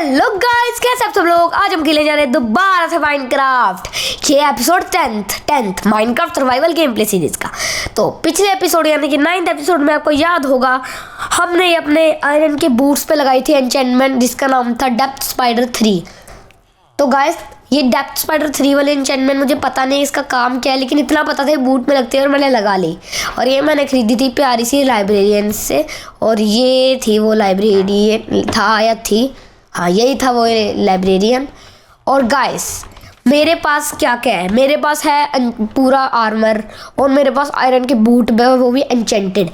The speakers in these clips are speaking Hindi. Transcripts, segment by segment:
हेलो गाइस, कैसे आप सब लोग। आज हम खेलने जा रहे हैं दोबारा से माइनक्राफ्ट। ये episode 10th Minecraft survival game play series का। तो पिछले एपिसोड यानी कि 9th एपिसोड में आपको याद होगा हमने अपने आयरन के बूट्स पे लगाई थी एन्चेंटमेंट, जिसका नाम था डेप्थ स्पाइडर 3। तो गाइस ये डेप्थ स्पाइडर 3 वाले एन्चेंटमेंट मुझे पता नहीं इसका काम क्या है, लेकिन इतना पता था बूट में लगती है और मैंने लगा ली। और ये मैंने खरीदी थी प्यारी सी लाइब्रेरियन से, और ये थी वो लाइब्रेरियन था या थी, हाँ यही था वो लाइब्रेरियन। और गाइस मेरे पास क्या क्या है, मेरे पास है पूरा आर्मर, और मेरे पास आयरन के बूट भी है, वो भी एन्चेंटेड,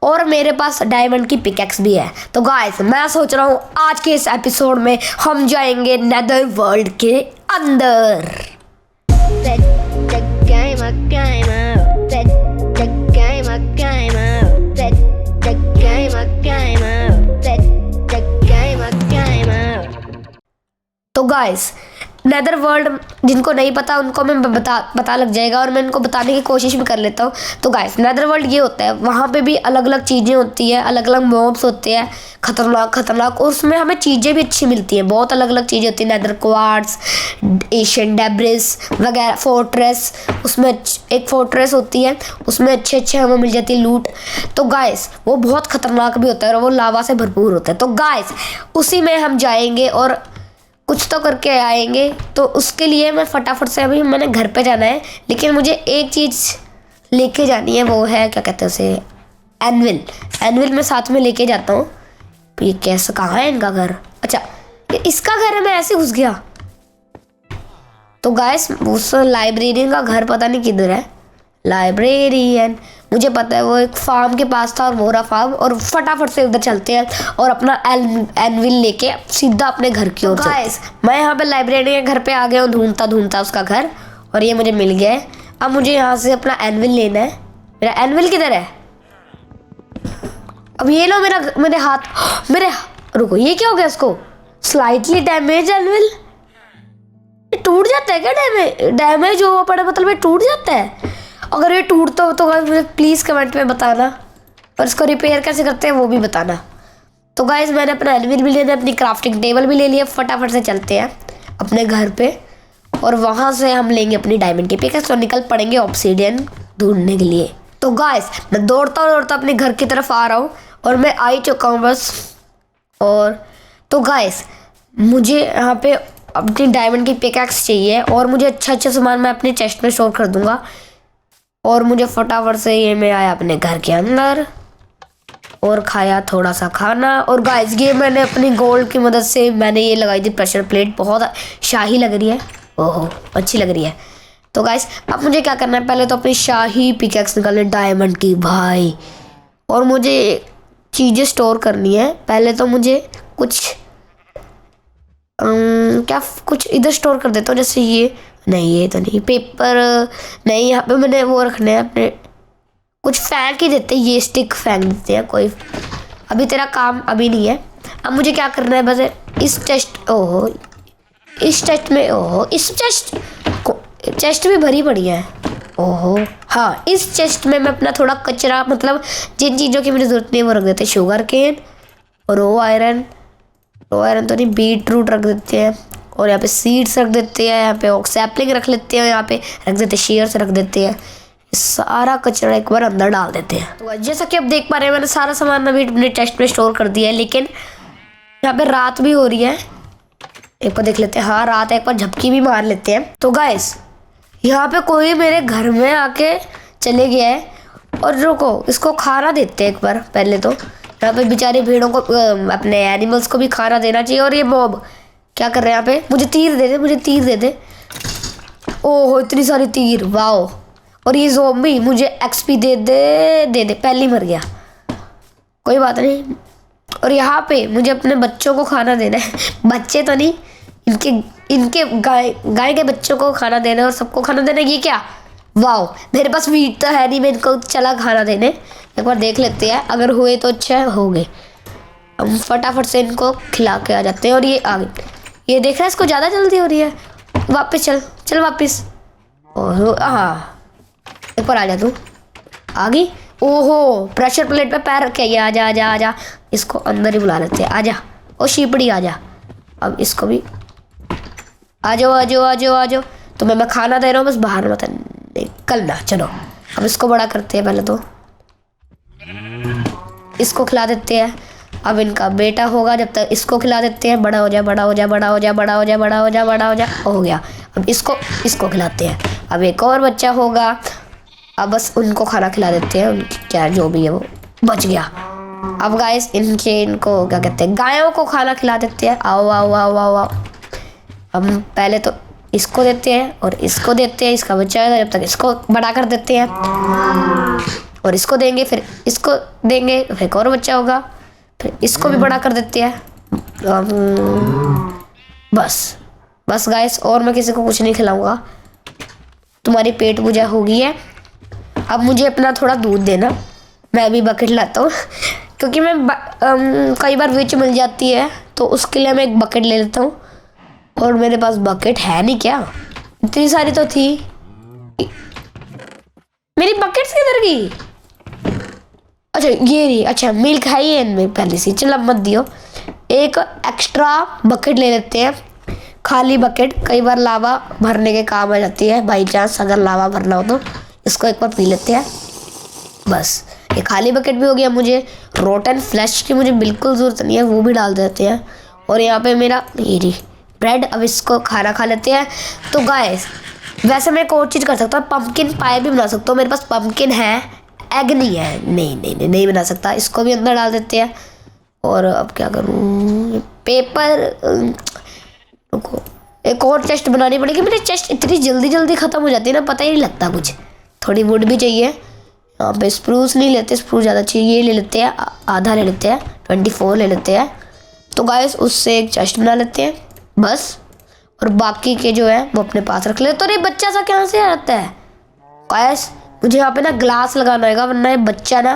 और मेरे पास डायमंड की पिकैक्स भी है। तो गाइस मैं सोच रहा हूँ आज के इस एपिसोड में हम जाएंगे नेदर वर्ल्ड के अंदर। तो गाइस नेदर वर्ल्ड जिनको नहीं पता उनको मैं पता लग जाएगा, और मैं उनको बताने की कोशिश भी कर लेता हूँ। तो गाइस नेदर वर्ल्ड ये होता है, वहाँ पे भी अलग अलग चीज़ें होती है, अलग अलग मॉब्स होते हैं खतरनाक, और उसमें हमें चीज़ें भी अच्छी मिलती हैं, बहुत अलग अलग चीज़ें होती हैं। नेदर क्वार्ट्स, एशियन डेब्रिस वगैरह, फोर्ट्रेस, उसमें एक फोर्ट्रेस होती है, उसमें अच्छे हमें मिल जाती है लूट। तो गाइस वो बहुत खतरनाक भी होता है और वो लावा से भरपूर होता है। तो गाइस उसी में हम जाएंगे और कुछ तो करके आएंगे। तो उसके लिए मैं फटाफट से, अभी मैंने घर पे जाना है, लेकिन मुझे एक चीज़ लेके जानी है, वो है क्या कहते हैं उसे, एनविल मैं साथ में लेके जाता हूँ। ये कैसे, कहाँ है इनका घर? अच्छा ये इसका घर है, मैं ऐसे घुस गया। तो गाइस उस लाइब्रेरियन का घर पता नहीं किधर है। लाइब्रेरियन मुझे पता है वो एक फार्म के पास था, और मोरा फार्म, और फटाफट से उधर चलते हैं और अपना एनविल लेके सीधा अपने घर की ओर। गाइस मैं यहाँ पे लाइब्रेरियन के घर पे आ गया हूँ, ढूंढता उसका घर, और ये मुझे मिल गया है। अब मुझे यहाँ से अपना एनविल लेना है। मेरा एनविल किधर है? अब ये लो मेरे हाथ, रुको ये क्या हो गया इसको? स्लाइटली डैमेज एनविल टूट जाता है क्या? डैमेज हुआ पड़े मतलब ये टूट जाता है? अगर ये टूटता हो तो मुझे प्लीज़ कमेंट में बताना, और इसको रिपेयर कैसे करते हैं वो भी बताना। तो गाइस मैंने अपना एनविल भी लेना है, अपनी क्राफ्टिंग टेबल भी ले लिया। फटाफट से चलते हैं अपने घर पे, और वहाँ से हम लेंगे अपनी डायमंड की पिकैक्स और निकल पड़ेंगे ऑब्सीडियन ढूंढने के लिए। तो गाइस मैं दौड़ता अपने घर की तरफ आ रहा हूँ, और मैं आ ही चुका हूँ बस। और तो गाइस मुझे यहाँ पे अपनी डायमंड की पिकैक्स चाहिए, और मुझे अच्छा सामान मैं अपने चेस्ट में स्टोर कर दूंगा। और मुझे फटाफट से ये मैं आया अपने घर के अंदर और खाया थोड़ा सा खाना। और गाइस ये मैंने अपनी गोल्ड की मदद से मैंने ये लगाई थी प्रेशर प्लेट, बहुत शाही लग रही है, ओहो अच्छी लग रही है। तो गाइस अब मुझे क्या करना है, पहले तो अपनी शाही पिकैक्स निकालनी डायमंड की भाई, और मुझे चीज़ें स्टोर करनी है। पहले तो मुझे कुछ कुछ इधर स्टोर कर देता हूँ, जैसे ये नहीं, ये तो नहीं, पेपर नहीं, यहाँ पे मैंने वो रखने हैं अपने, कुछ फेंक ही देते हैं, ये स्टिक फेंक देते हैं। कोई अभी तेरा काम अभी नहीं है। अब मुझे क्या करना है, बस इस चेस्ट भी भरी पड़ी है, ओहो हाँ, इस चेस्ट में मैं अपना थोड़ा कचरा, मतलब जिन चीज़ों की मुझे ज़रूरत नहीं है वो रख देते हैं। शुगर केन और रो आयरन तो नहीं, बीट रूट रख देते हैं, और यहाँ पे सीड्स रख देते हैं, यहाँ पे सैपलिंग रख लेते हैं, यहाँ पे रख देते हैं, शेयर्स रख देते हैं। सारा कचरा एक बार अंदर डाल देते हैं। तो जैसा कि आप देख पा रहे हैं मैंने सारा सामान अभी अपने टेस्ट में स्टोर कर दिया है, लेकिन यहाँ पे रात भी हो रही है। एक बार देख लेते हैं, हाँ रात है, एक बार झपकी भी मार लेते हैं। तो गाइस यहाँ पे कोई मेरे घर में आके चले गया है, और रुको इसको खाना देते हैं एक बार। पहले तो यहाँ पे बेचारे भेड़ों को, अपने एनिमल्स को भी खाना देना चाहिए। और ये मॉब क्या कर रहे हैं यहाँ पे? मुझे तीर दे दे। ओहो इतनी सारी तीर, वाओ। और ये ज़ॉम्बी मुझे एक्सपी दे दे, पहले ही मर गया, कोई बात नहीं। और यहाँ पे मुझे अपने बच्चों को खाना देना है, बच्चे तो नहीं, इनके गाय के बच्चों को खाना देना है, और सबको खाना देना है। ये क्या, वाओ मेरे पास मीट तो है नहीं, मैं इनको चला खाना देने। एक बार देख लेते हैं, अगर हुए तो अच्छा हो गए। हम फटाफट से इनको खिला के आ जाते हैं। और ये आ गए, ये देख रहा है इसको ज़्यादा जल्दी हो रही है। वापस चल वापस। ओहो हाँ एक बार आ जा, तू आ गई। ओहो प्रेशर प्लेट पे पैर रख के, आजा, इसको अंदर ही बुला लेते हैं। आजा ओ शीपड़ी, आजा अब इसको भी आ जाओ आ जाओ आ जाओ आ जाओ। तो मैं खाना दे रहा हूँ, बस बाहर मत निकलना। चलो अब इसको बड़ा करते हैं। पहले तो इसको खिला देते हैं। अब इनका बेटा होगा, जब तक इसको खिला देते हैं। बड़ा हो जा बड़ा हो जा बड़ा हो जा बड़ा हो जा बड़ा हो जा बड़ा हो जा। हो गया। अब इसको खिलाते हैं। अब एक और बच्चा होगा। अब बस उनको खाना खिला देते हैं। उनकी क्या जो भी है वो बच गया। अब गाइस इनको क्या कहते हैं, गायों को खाना खिला देते हैं। आओ आओ आओ आओ आओ। हम पहले तो इसको देते हैं और इसको देते हैं। इसका बच्चा है, जब तक इसको बड़ा कर देते हैं और इसको देंगे, फिर इसको देंगे, फिर एक और बच्चा होगा, फिर इसको भी बड़ा कर देते हैं। बस गाइस, और मैं किसी को कुछ नहीं खिलाऊंगा। तुम्हारी पेट पूजा हो गई है। अब मुझे अपना थोड़ा दूध देना। मैं भी बकेट लाता हूँ क्योंकि मैं कई बार विच मिल जाती है, तो उसके लिए मैं एक बकेट ले लेता हूँ। और मेरे पास बकेट है नहीं क्या? इतनी सारी तो थी। मेरी बकेट्स किधर गई? अच्छा ये रही। अच्छा मिल्क है ही इनमें पहले से। चल अब मत दियो। एक एक्स्ट्रा बकेट ले लेते हैं, खाली बकेट। कई बार लावा भरने के काम आ जाती है, बाई चांस अगर लावा भरना हो तो। इसको एक बार पी लेते हैं। बस ये खाली बकेट भी हो गया। मुझे रोटन फ्लैश की मुझे बिल्कुल ज़रूरत नहीं है, वो भी डाल देते हैं। और यहाँ पे मेरा ये रही ब्रेड। अब इसको खाना खा लेते हैं। तो गाइस वैसे मैं एक और चीज़ कर सकता हूँ, पंपकिन पाई भी बना सकता हूँ। मेरे पास पंपकिन है, एग नहीं है। नहीं बना सकता। इसको भी अंदर डाल देते हैं। और अब क्या करूँ, पेपर, रुको, एक और चेस्ट बनानी पड़ेगी। मेरी चेस्ट इतनी जल्दी ख़त्म हो जाती है ना, पता ही नहीं लगता कुछ। थोड़ी वुड भी चाहिए। यहाँ पे स्प्रूस नहीं लेते, स्प्रूस ज़्यादा चाहिए। ये ले लेते हैं, आधा ले लेते हैं, 24 ले लेते हैं। तो गाइस उससे एक चेस्ट बना लेते हैं बस। और बाकी के जो है वो अपने पास रख लेते। तो ये बच्चा सा कहाँ से आता है? गाइस मुझे यहाँ पे ना ग्लास लगाना होगा, वरना ये बच्चा ना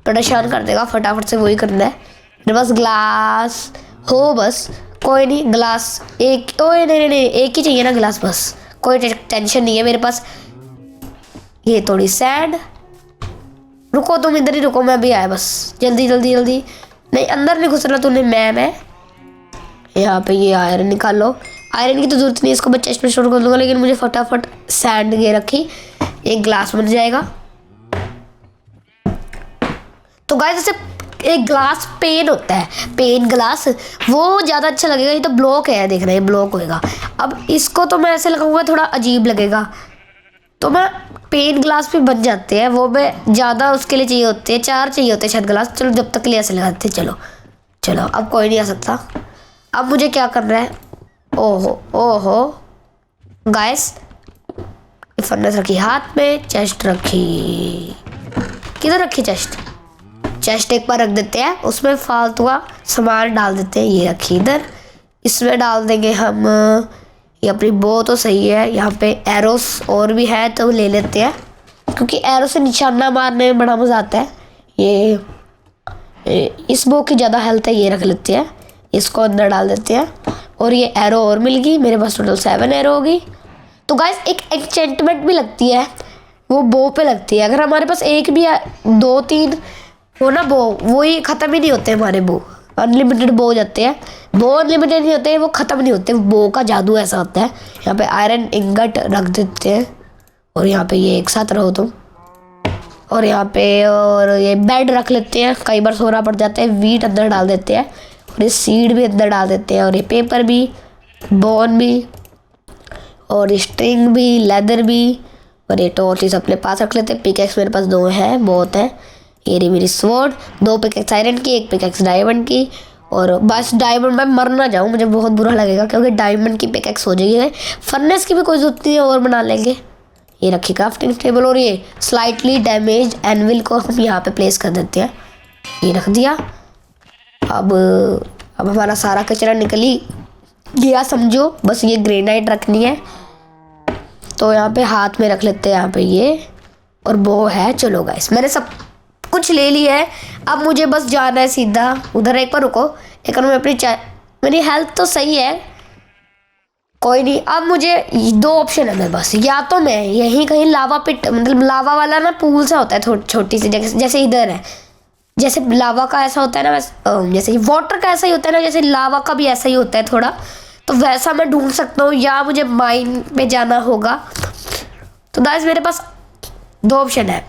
परेशान कर देगा। फटाफट से वही करना है। मेरे पास ग्लास हो बस, कोई नहीं। ग्लास एक, ओए नहीं एक ही चाहिए ना ग्लास, बस कोई टेंशन नहीं है मेरे पास। ये थोड़ी सैंड, रुको तुम इधर ही रुको, मैं भी आया बस। जल्दी नहीं अंदर नहीं घुसना तूने। मैं यहाँ पे ये आयरन निकाल लो। आयरन की तो जरूरत नहीं, इसको मैं चेस्ट में स्टोर कर दूंगा। लेकिन मुझे फटाफट सैंड ये रखी, एक ग्लास बन जाएगा। तो गाइस जैसे एक ग्लास पेन होता है, पेन ग्लास, वो ज़्यादा अच्छा लगेगा। ये तो ब्लॉक है, देखना ये ब्लॉक होएगा। अब इसको तो मैं ऐसे लगाऊंगा, थोड़ा अजीब लगेगा। तो मैं पेन ग्लास भी बन जाते हैं, वो मैं ज़्यादा उसके लिए चाहिए होते हैं, 4 चाहिए होते हैं शायद ग्लास। चलो जब तक के लिए ऐसे लगाते हैं। चलो अब कोई नहीं आ सकता। अब मुझे क्या करना है? ओहो गाइस, फर्नेस रखी हाथ में, चेस्ट रखी, किधर रखी चेस्ट एक बार रख देते हैं। उसमें फालतू का सामान डाल देते हैं। ये रखी इधर। इसमें डाल देंगे हम, ये अपनी बो तो सही है। यहाँ पे एरोस और भी है तो ले लेते हैं, क्योंकि एरो से निशाना मारने में बड़ा मज़ा आता है। ये इस बो की ज़्यादा हेल्थ है, ये रख लेते हैं। इसको अंदर डाल देते हैं। और ये एरो और मिल गई, मेरे पास टोटल 7 एरो होगी। तो गाइस एक एन्चेंटमेंट भी लगती है, वो बो पे लगती है। अगर हमारे पास एक भी 2-3 हो ना बो, वो ही ख़त्म ही नहीं होते हमारे बो। अनलिमिटेड बो हो जाते हैं। बो अनलिमिटेड नहीं होते, वो ख़त्म नहीं होते। बो का जादू ऐसा होता है। यहाँ पे आयरन इंगट रख देते हैं। और यहाँ पे ये एक साथ रहो तुम। और यहाँ पे और ये बेड रख लेते हैं, कई बार सोना पड़ जाता है। वीट अंदर डाल देते हैं और ये सीड भी अंदर डाल देते हैं। और ये पेपर भी, बोन भी, और ये स्ट्रिंग भी, लेदर भी, और ये टॉर्चेस अपने पास रख लेते हैं। पिकेक्स मेरे पास 2 है, बहुत है। ये रही मेरी स्वॉर्ड, 2 पिकेक्स आयरन की, 1 पिकेक्स डायमंड की। और बस डायमंड में मर ना जाऊँ, मुझे बहुत बुरा लगेगा, क्योंकि डायमंड की पिकेक्स हो जाएगी। फर्नेस की भी कोई जरूरत नहीं है, और बना लेंगे। ये रखी क्राफ्टिंग टेबल। और ये स्लाइटली डैमेज एनविल को हम यहाँ पे प्लेस कर देते हैं। ये रख दिया। अब हमारा सारा कचरा निकली गया समझो। बस ये ग्रेनाइट रखनी है, तो यहाँ पे हाथ में रख लेते हैं। यहाँ पे ये और वो है। चलो गाइस मैंने सब कुछ ले लिया है। अब मुझे बस जाना है सीधा उधर। एक बार रुको, एक मैं अपनी मेरी हेल्थ तो सही है, कोई नहीं। अब मुझे 2 ऑप्शन है मेरे पास। या तो मैं यहीं कहीं लावा पिट, मतलब लावा वाला ना पूल सा होता है छोटी सी जगह, जैसे इधर है, जैसे लावा का ऐसा होता है ना जैसे कि वाटर का ऐसा ही होता है ना, जैसे लावा का भी ऐसा ही होता है थोड़ा, तो वैसा मैं ढूंढ सकता हूँ या मुझे माइन पे जाना होगा। तो गाइस मेरे पास 2 ऑप्शन है।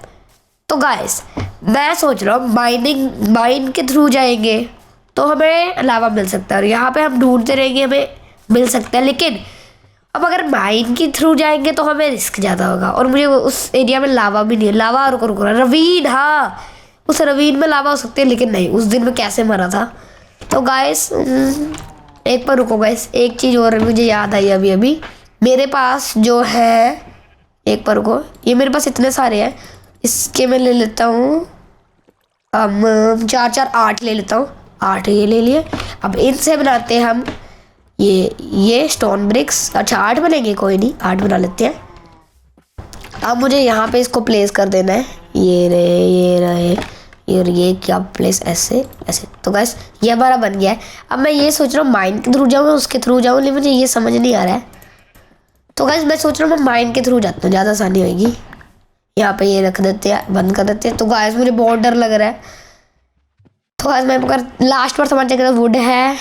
तो गाइस मैं सोच रहा हूँ माइन के थ्रू जाएंगे तो हमें लावा मिल सकता है और यहाँ पे हम ढूंढते रहेंगे हमें मिल सकता है। लेकिन अब अगर माइन के थ्रू जाएंगे तो हमें रिस्क ज़्यादा होगा और मुझे उस एरिया में लावा भी नहीं है। लावा रुको रवीन, हाँ उस रवीन में लावा हो सकती है, लेकिन नहीं, उस दिन में कैसे मरा था। तो गाइस एक पर रुको गाइस, एक चीज़ और मुझे याद आई अभी मेरे पास जो है, एक पर रुको, ये मेरे पास इतने सारे हैं, इसके मैं ले लेता हूँ 4 8 ले लेता हूँ, 8 ये ले लिए। अब इनसे बनाते हैं हम ये स्टोन ब्रिक्स। अच्छा 8 बनेंगे, कोई नहीं 8 बना लेते हैं। अब मुझे यहाँ पे इसको प्लेस कर देना है, ये रहे और ये क्या प्लेस ऐसे। तो गाइस ये हमारा बन गया है। अब मैं ये सोच रहा हूँ माइन के थ्रू जाऊँ उसके थ्रू जाऊँ, लेकिन मुझे ये समझ नहीं आ रहा है। तो गाइस मैं सोच रहा हूँ मैं माइन के थ्रू जाता हूँ, ज़्यादा आसानी होगी। यहाँ पे ये रख देते हैं, बंद कर देते हैं। तो गाइस मुझे बहुत डर लग रहा है। तो गाइस मैं अगर लास्ट पर सामान चेक करें, वुड है,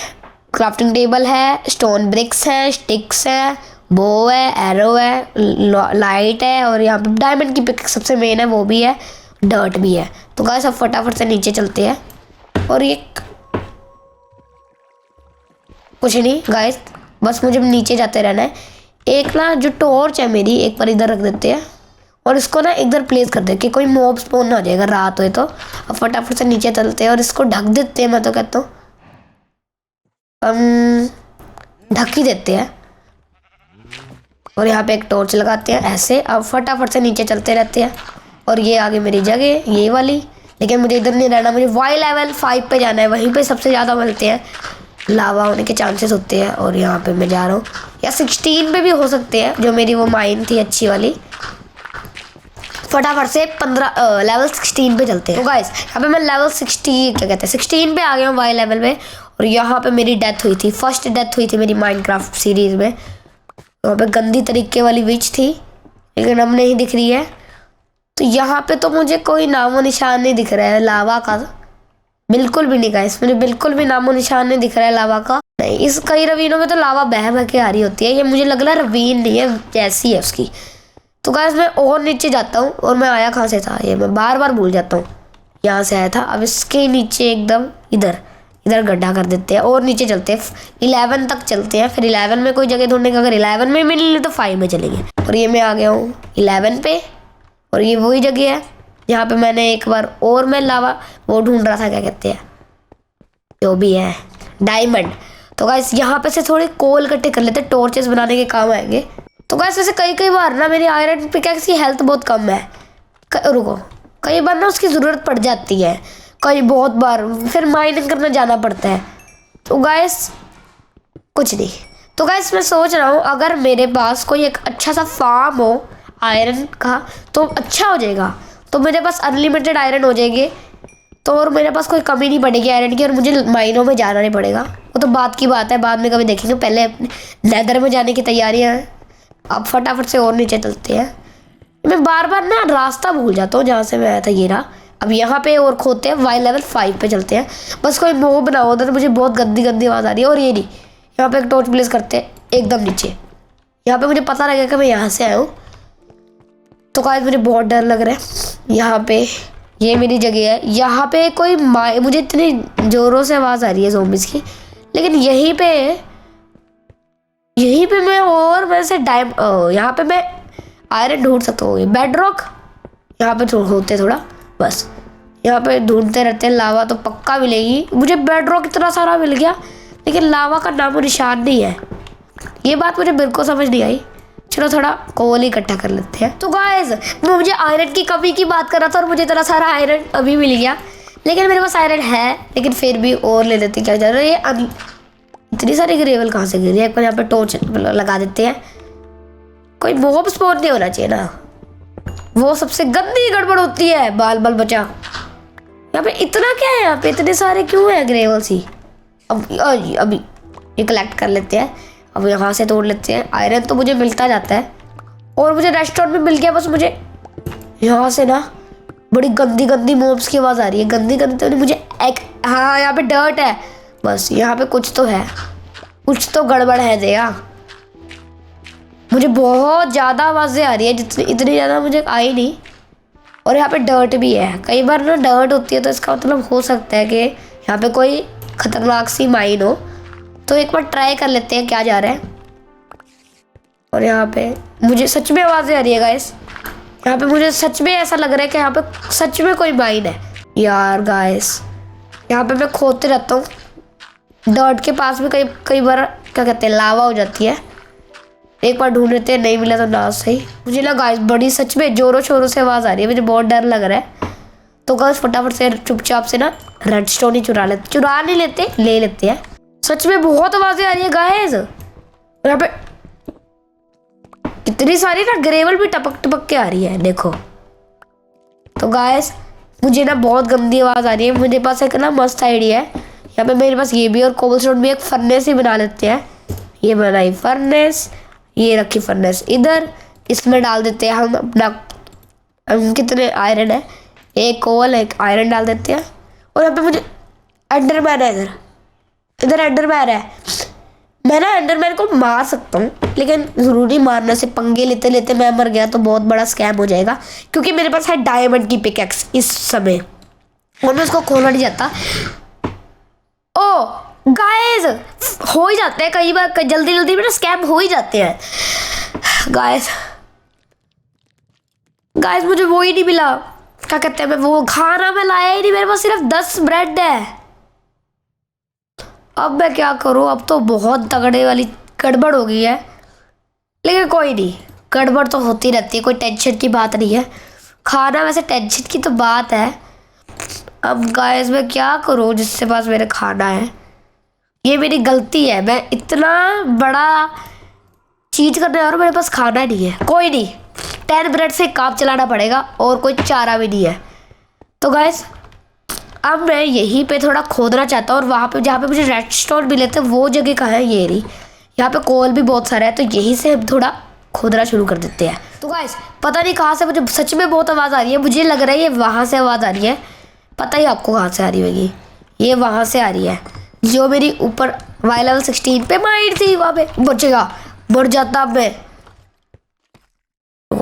क्राफ्टिंग टेबल है, स्टोन ब्रिक्स है, स्टिक्स है, बो है, एरो है, लाइट है और यहाँ पे डायमंड की पिक सबसे मेन है, वो भी है, डर्ट भी है। तो गाइस अब फटाफट से नीचे चलते हैं और ये कुछ नहीं गाइस, बस मुझे नीचे जाते रहना है। एक ना जो टॉर्च है मेरी, एक पर इधर रख देते हैं और इसको ना इधर प्लेस कर दे कि कोई मॉब स्पॉन ना हो जाएगा रात हुए तो। अब फटाफट से नीचे चलते हैं और इसको ढक देते हैं। मैं तो कहता हूँ हम ढक ही देते हैं और यहाँ पे एक टॉर्च लगाते हैं ऐसे। अब फटाफट से नीचे चलते रहते हैं और ये आगे मेरी जगह ये वाली, लेकिन मुझे इधर नहीं रहना, मुझे वाई लेवल 5 पे जाना है, वहीं पे सबसे ज़्यादा मिलते हैं, लावा होने के चांसेस होते हैं। और यहाँ पे मैं जा रहा हूँ, या 16 पे भी हो सकते हैं, जो मेरी वो माइन थी अच्छी वाली। फटाफट से लेवल 16 पे चलते हैं। तो गाइस यहाँ पे मैं लेवल 16 पे आ गया हूँ वाई लेवल में। और यहाँ पे मेरी डेथ हुई थी, फर्स्ट डेथ हुई थी मेरी माइनक्राफ्ट सीरीज में। वहाँ पे गंदी तरीके वाली विच थी, लेकिन अब नहीं दिख रही है। तो यहाँ पे तो मुझे कोई नामो निशान नहीं दिख रहा है लावा का, बिल्कुल भी नहीं गाइस, मुझे बिल्कुल भी नामो निशान नहीं दिख रहा है लावा का। नहीं, इस कई रवीनों में तो लावा बह के आ रही होती है, ये मुझे लग रहा है रवीन नहीं है, जैसी है उसकी। तो गाइस मैं और नीचे जाता हूँ और मैं आया कहाँ से था, ये मैं बार बार भूल जाता हूँ। यहाँ से आया था, अब इसके नीचे एकदम इधर गड्ढा कर देते हैं और नीचे चलते हैं 11 तक चलते हैं। फिर 11 में कोई जगह ढूंढने का, अगर 11 में मिल ली तो 5 में चलेंगे। और ये मैं आ गया हूँ 11 पे और ये वही जगह है जहाँ पे मैंने एक बार और मैं लावा वो ढूंढ रहा था, क्या कहते हैं जो भी है, डायमंड। तो गाइस यहाँ पे से थोड़े कोल इकट्ठे कर लेते हैं, टॉर्चेस बनाने के काम आएंगे। तो गाइस वैसे कई बार ना मेरी आयरन पिकैक्स की हेल्थ बहुत कम है, रुको कई बार ना उसकी ज़रूरत पड़ जाती है, कई बहुत बार फिर माइनिंग करने जाना पड़ता है। तो गाइस कुछ नहीं। तो गाइस मैं सोच रहा हूँ अगर मेरे पास कोई एक अच्छा सा फार्म हो आयरन का तो अच्छा हो जाएगा, तो मेरे पास अनलिमिटेड आयरन हो जाएंगे, तो और मेरे पास कोई कमी नहीं पड़ेगी आयरन की और मुझे माइनों में जाना नहीं पड़ेगा। वो तो बात की बात है, बाद में कभी देखेंगे, पहले अपने नेदर में जाने की तैयारियां हैं। अब फटाफट से और नीचे चलते हैं। मैं बार बार ना रास्ता भूल जाता हूँ जहाँ से मैं आया था, ये रहा। अब यहाँ पे और खोते हैं, वाई लेवल 5 पे चलते हैं। बस कोई मोब ना हो उधर, मुझे बहुत गंदी आवाज़ आ रही है। और ये नहीं, यहाँ पे एक टॉर्च प्लेस करते हैं एकदम नीचे, यहाँ पे मुझे पता लगेगा कि मैं यहाँ से आया हूँ। तो गाइस मुझे बहुत डर लग रहा है। यहाँ पे ये मेरी जगह है, यहाँ पे कोई मुझे इतनी ज़ोरों से आवाज़ आ रही है ज़ॉम्बीज़ की, लेकिन यहीं पे मैं और वैसे यहाँ पे मैं आयरन ढूंढ सकता हूँ। बेडरॉक यहाँ पे होते थोड़ा, बस यहाँ पे ढूंढते रहते हैं। लावा तो पक्का मिलेगी मुझे, बेडरॉक इतना सारा मिल गया, लेकिन लावा का नामो निशान नहीं है। ये बात मुझे बिल्कुल समझ नहीं आई। चलो थोड़ा कोल इकट्ठा कर लेते हैं। तो गाइस मुझे आयरन की कमी की बात कर रहा था और मुझे इतना सारा आयरन अभी मिल गया, लेकिन मेरे पास आयरन है, लेकिन फिर भी और ले लेते, क्या जा रहा है। ये इतनी सारी ग्रेवल कहाँ से गिरी है। एक बार यहाँ पे टॉर्च लगा देते हैं, कोई मॉब स्पॉन नहीं होना चाहिए ना, वो सबसे गंदी गड़बड़ होती है। बाल बचा, यहाँ पे इतना क्या है, यहाँ पे इतने सारे क्यों है ग्रेवल्स ही। अभी ये कलेक्ट कर लेते हैं। अब यहाँ से तोड़ लेते हैं। आयरन तो मुझे मिलता जाता है और मुझे रेस्टोरेंट में मिल गया, बस मुझे यहाँ से ना बड़ी गंदी गंदी मॉब्स की आवाज़ आ रही है। गंदी गंदी तो नहीं, मुझे एक हाँ यहाँ पे डर्ट है, बस यहाँ पे कुछ तो है, कुछ तो गड़बड़ है जया। मुझे बहुत ज़्यादा आवाज़ें आ रही है, जितनी इतनी ज़्यादा मुझे आई नहीं। और यहाँ पे डर्ट भी है, कई बार ना डर्ट होती है तो इसका मतलब हो सकता है कि यहाँ पे कोई खतरनाक सी माइन हो। तो एक बार ट्राई कर लेते हैं क्या जा रहा है। और यहाँ पे मुझे सच में आवाज़ें आ रही है गाइस, यहाँ पे मुझे सच में ऐसा लग रहा है कि यहाँ पे सच में कोई माइन है यार गाइस। यहाँ पे मैं खोदते रहता हूँ, डर्ट के पास में कई बार क्या कहते हैं लावा हो जाती है। एक बार ढूंढ लेते हैं, नहीं मिला तो ना सही। मुझे ना गाइस बड़ी सच में जोरों शोरों से आवाज़ आ रही है, मुझे बहुत डर लग रहा है। तो गाइस फटाफट से चुपचाप से ना रेडस्टोन ही चुरा नहीं लेते, ले लेते हैं। सच में बहुत आवाज़ें आ रही है गाइस। यहाँ पे इतनी सारी ना ग्रेवल भी टपक टपक के आ रही है, देखो। तो गाइस मुझे ना बहुत गंदी आवाज़ आ रही है। मेरे पास एक ना मस्त आइडिया है, यहाँ पे मेरे पास ये भी और कोबलस्टोन भी, एक फर्नेस ही बना लेते हैं। ये बनाई फर्नेस, ये रखी फर्नेस इधर, इसमें डाल देते हैं हम अपना, हम कितने आयरन है, एक कोल एक आयरन डाल देते हैं। और यहाँ पे मुझे एंडरमैन है, इधर एंडरमैन है। मैं ना एंडरमैन को मार सकता हूँ, लेकिन ज़रूरी मारने से पंगे लेते लेते मैं मर गया तो बहुत बड़ा स्कैम हो जाएगा, क्योंकि मेरे पास है डायमंड की पिकैक्स इस समय और मैं उसको खोलना नहीं चाहता। ओ गाइस हो ही जाते हैं कई बार, जल्दी जल्दी में ना स्कैम हो ही जाते हैं गाइस। गाइस मुझे वो ही नहीं मिला, क्या कहते हैं, मैं वो खाना मैं लाया ही नहीं, मेरे पास सिर्फ 10 ब्रेड है। अब मैं क्या करूं, अब तो बहुत तगड़े वाली गड़बड़ हो गई है, लेकिन कोई नहीं, गड़बड़ तो होती रहती है, कोई टेंशन की बात नहीं है। खाना वैसे टेंशन की तो बात है। अब गाइस मैं क्या करूं जिसके पास मेरे खाना है, ये मेरी गलती है। मैं इतना बड़ा चीज करने और मेरे पास खाना नहीं है। कोई नहीं, 10 ब्रेड से काम चलाना पड़ेगा और कोई चारा भी नहीं है। तो गाइस अब मैं यहीं पे थोड़ा खोदना चाहता हूँ, और वहाँ पे जहाँ पे मुझे रेडस्टोन मिले थे वो जगह कहाँ है, ये रही। यहाँ पे कोल भी बहुत सारा है, तो यहीं से हम थोड़ा खोदना शुरू कर देते हैं। तो गाइस पता नहीं कहाँ से मुझे सच में बहुत आवाज़ आ रही है, मुझे लग रहा है ये वहाँ से आवाज़ आ रही है। पता ही आपको कहाँ से आ रही होगी, ये वहाँ से आ रही है, जो मेरी ऊपर वाई लेवल 16 पे माइंड थी, वहाँ पे बचेगा मर जाता। अब मैं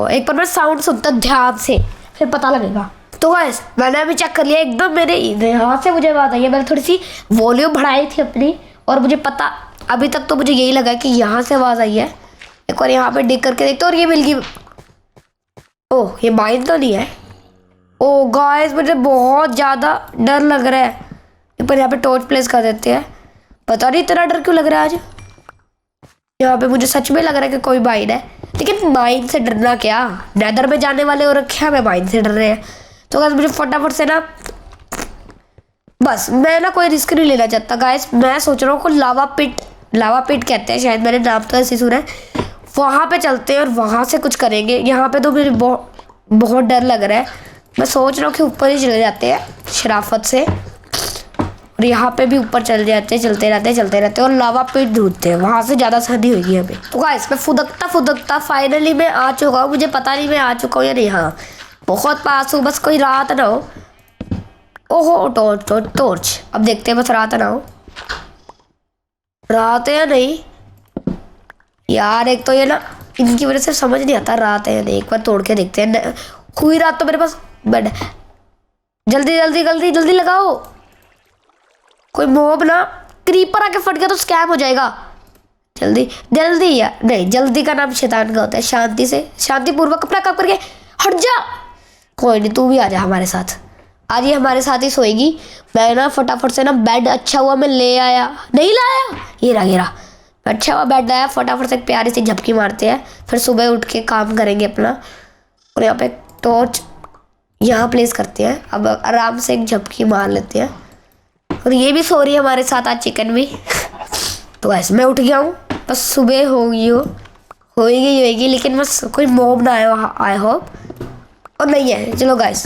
एक बार मैं साउंड सुनता ध्यान से, फिर पता लगेगा। तो गाइस मैंने अभी चेक कर लिया, एकदम मेरे यहाँ से मुझे बात आई है। मैंने थोड़ी सी वॉल्यूम बढ़ाई थी अपनी, और मुझे पता अभी तक तो मुझे यही लगा कि यहाँ से आवाज़ आई है। एक बार यहाँ पे डिग करके देखते, और ये मिल गई। ओह ये माइन तो नहीं है। ओह गाइस मुझे बहुत ज़्यादा डर लग रहा है। एक बार यहाँ पे टॉर्च प्लेस कर देते हैं, पता नहीं इतना डर क्यों लग रहा है आज। यहाँ पे मुझे सच में लग रहा है कि कोई माइन है, लेकिन माइन से डरना क्या, नेदर में जाने वाले हो रखे हैं, मैं माइन से डर रहे हैं। तो गाइस मुझे फटाफट से ना, बस मैं ना कोई रिस्क नहीं लेना चाहता गाइस। मैं सोच रहा हूँ को लावा पिट कहते हैं शायद, मैंने नाम तो ऐसे सुना है। वहाँ पे चलते हैं और वहाँ से कुछ करेंगे। यहाँ पे तो मुझे बहुत डर लग रहा है। मैं सोच रहा हूँ कि ऊपर ही चले जाते हैं शराफत से, और यहाँ पे भी ऊपर चल जाते हैं, चलते रहते हैं और लावा पिट ढूंढते हैं, वहाँ से ज़्यादा आसानी होगी हमें। तो गाइस मैं फुदकता फाइनली मैं आ चुका हूँ। मुझे पता नहीं मैं आ चुका हूँ या नहीं, हाँ बहुत पास हूँ, बस कोई रात ना हो। ओहो टॉर्च, अब देखते हैं बस रात ना हो, रात है या नहीं यार। एक तो ये ना इनकी वजह से समझ नहीं आता रात है या नहीं, एक बार तोड़ के देखते हैं। हुई रात तो मेरे पास बेड, जल्दी लगाओ। कोई मोब ना क्रीपर आके फट गया तो स्कैम हो जाएगा। जल्दी यार, नहीं जल्दी का नाम शैतान का होता है। शांतिपूर्वक अपना काम करके हट जा। कोई नहीं तू भी आ जा हमारे साथ, आज ये हमारे साथ ही सोएगी। मैं ना फटाफट से ना बेड, अच्छा हुआ मैं ले आया, नहीं लाया, ये रहा अच्छा हुआ बेड लाया। फटाफट से एक प्यारी सी झपकी मारते हैं, फिर सुबह उठ के काम करेंगे अपना। और यहाँ पे टॉर्च यहाँ प्लेस करते हैं, अब आराम से एक झपकी मार लेते हैं। और ये भी सो रही है हमारे साथ आज, चिकन भी। तो ऐसे मैं उठ गया हूँ, बस सुबह होगी, लेकिन बस कोई मॉब ना आए वहाँ, आई होप। और नहीं है, चलो गाइस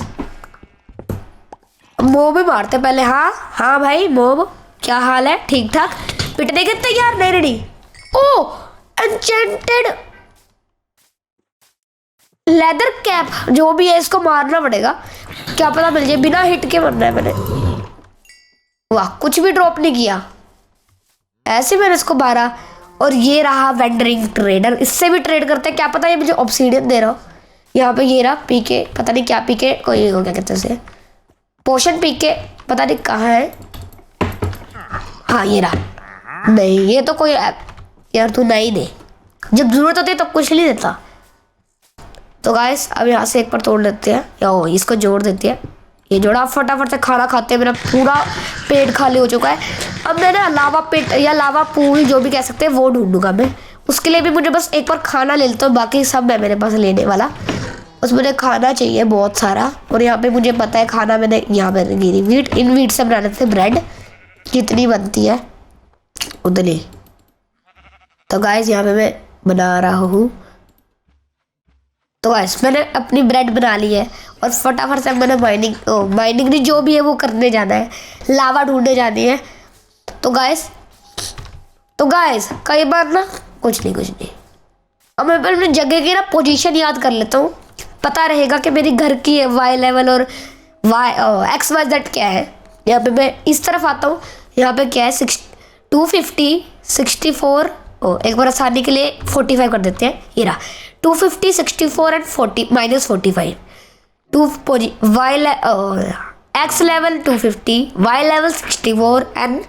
मॉब भी मारते पहले। हाँ भाई मॉब क्या हाल है, ठीक ठाक, पिटने के तैयार? नहीं। ओ एन्चेंटेड लेदर कैप जो भी है इसको मारना पड़ेगा, क्या पता मिल जाए। बिना हिट के मरना है मैंने। वाह, कुछ भी ड्रॉप नहीं किया, ऐसे मैंने इसको मारा। और ये रहा वेंडरिंग ट्रेडर, इससे भी ट्रेड करते हैं, क्या पता ये मुझे ऑब्सीडियन दे रहा हो। यहाँ पे ये रहा पी के, पता नहीं क्या पी के, कोई क्या कहते हैं उसे, पोशन पी के, पता नहीं कहाँ है। हाँ ये रहा। नहीं ये तो कोई यार, तू नहीं दे, जब जरूरत होती है तब कुछ नहीं देता। तो गाइस अब यहाँ से एक पर तोड़ लेते हैं, या इसको जोड़ देते हैं। ये जोड़ा, फटाफट से खाना खाते हैं, मेरा पूरा पेट खाली हो चुका है। अब मैं ना लावा पेट या लावा पूल जो भी कह सकते हैं वो ढूंढूंगा मैं। उसके लिए भी मुझे बस एक बार खाना ले लेता हूँ, बाकी सब है मेरे पास लेने वाला। बस मुझे खाना चाहिए बहुत सारा। और यहाँ पे मुझे पता है खाना मैंने यहाँ पे गिरी वीट, इन वीट से बना लेते ब्रेड, कितनी बनती है उतनी। तो गाइस यहाँ पे मैं बना रहा हूँ। तो गाइस मैंने अपनी ब्रेड बना ली है और फटाफट से मैंने माइनिंग नहीं जो भी है वो करने जाना है, लावा ढूंढने जानी है। तो गाइस कई बार ना कुछ नहीं, अब मैं अपने जगह की ना पोजीशन याद कर लेता हूँ, पता रहेगा कि मेरी घर की वाई लेवल और XYZ क्या है। यहाँ पे मैं इस तरफ आता हूँ, यहाँ पे क्या है 250 64, एक बार आसानी के लिए 45 कर देते हैं। ये रहा 250 64 and 40 -45 X level 250, Y level 64 and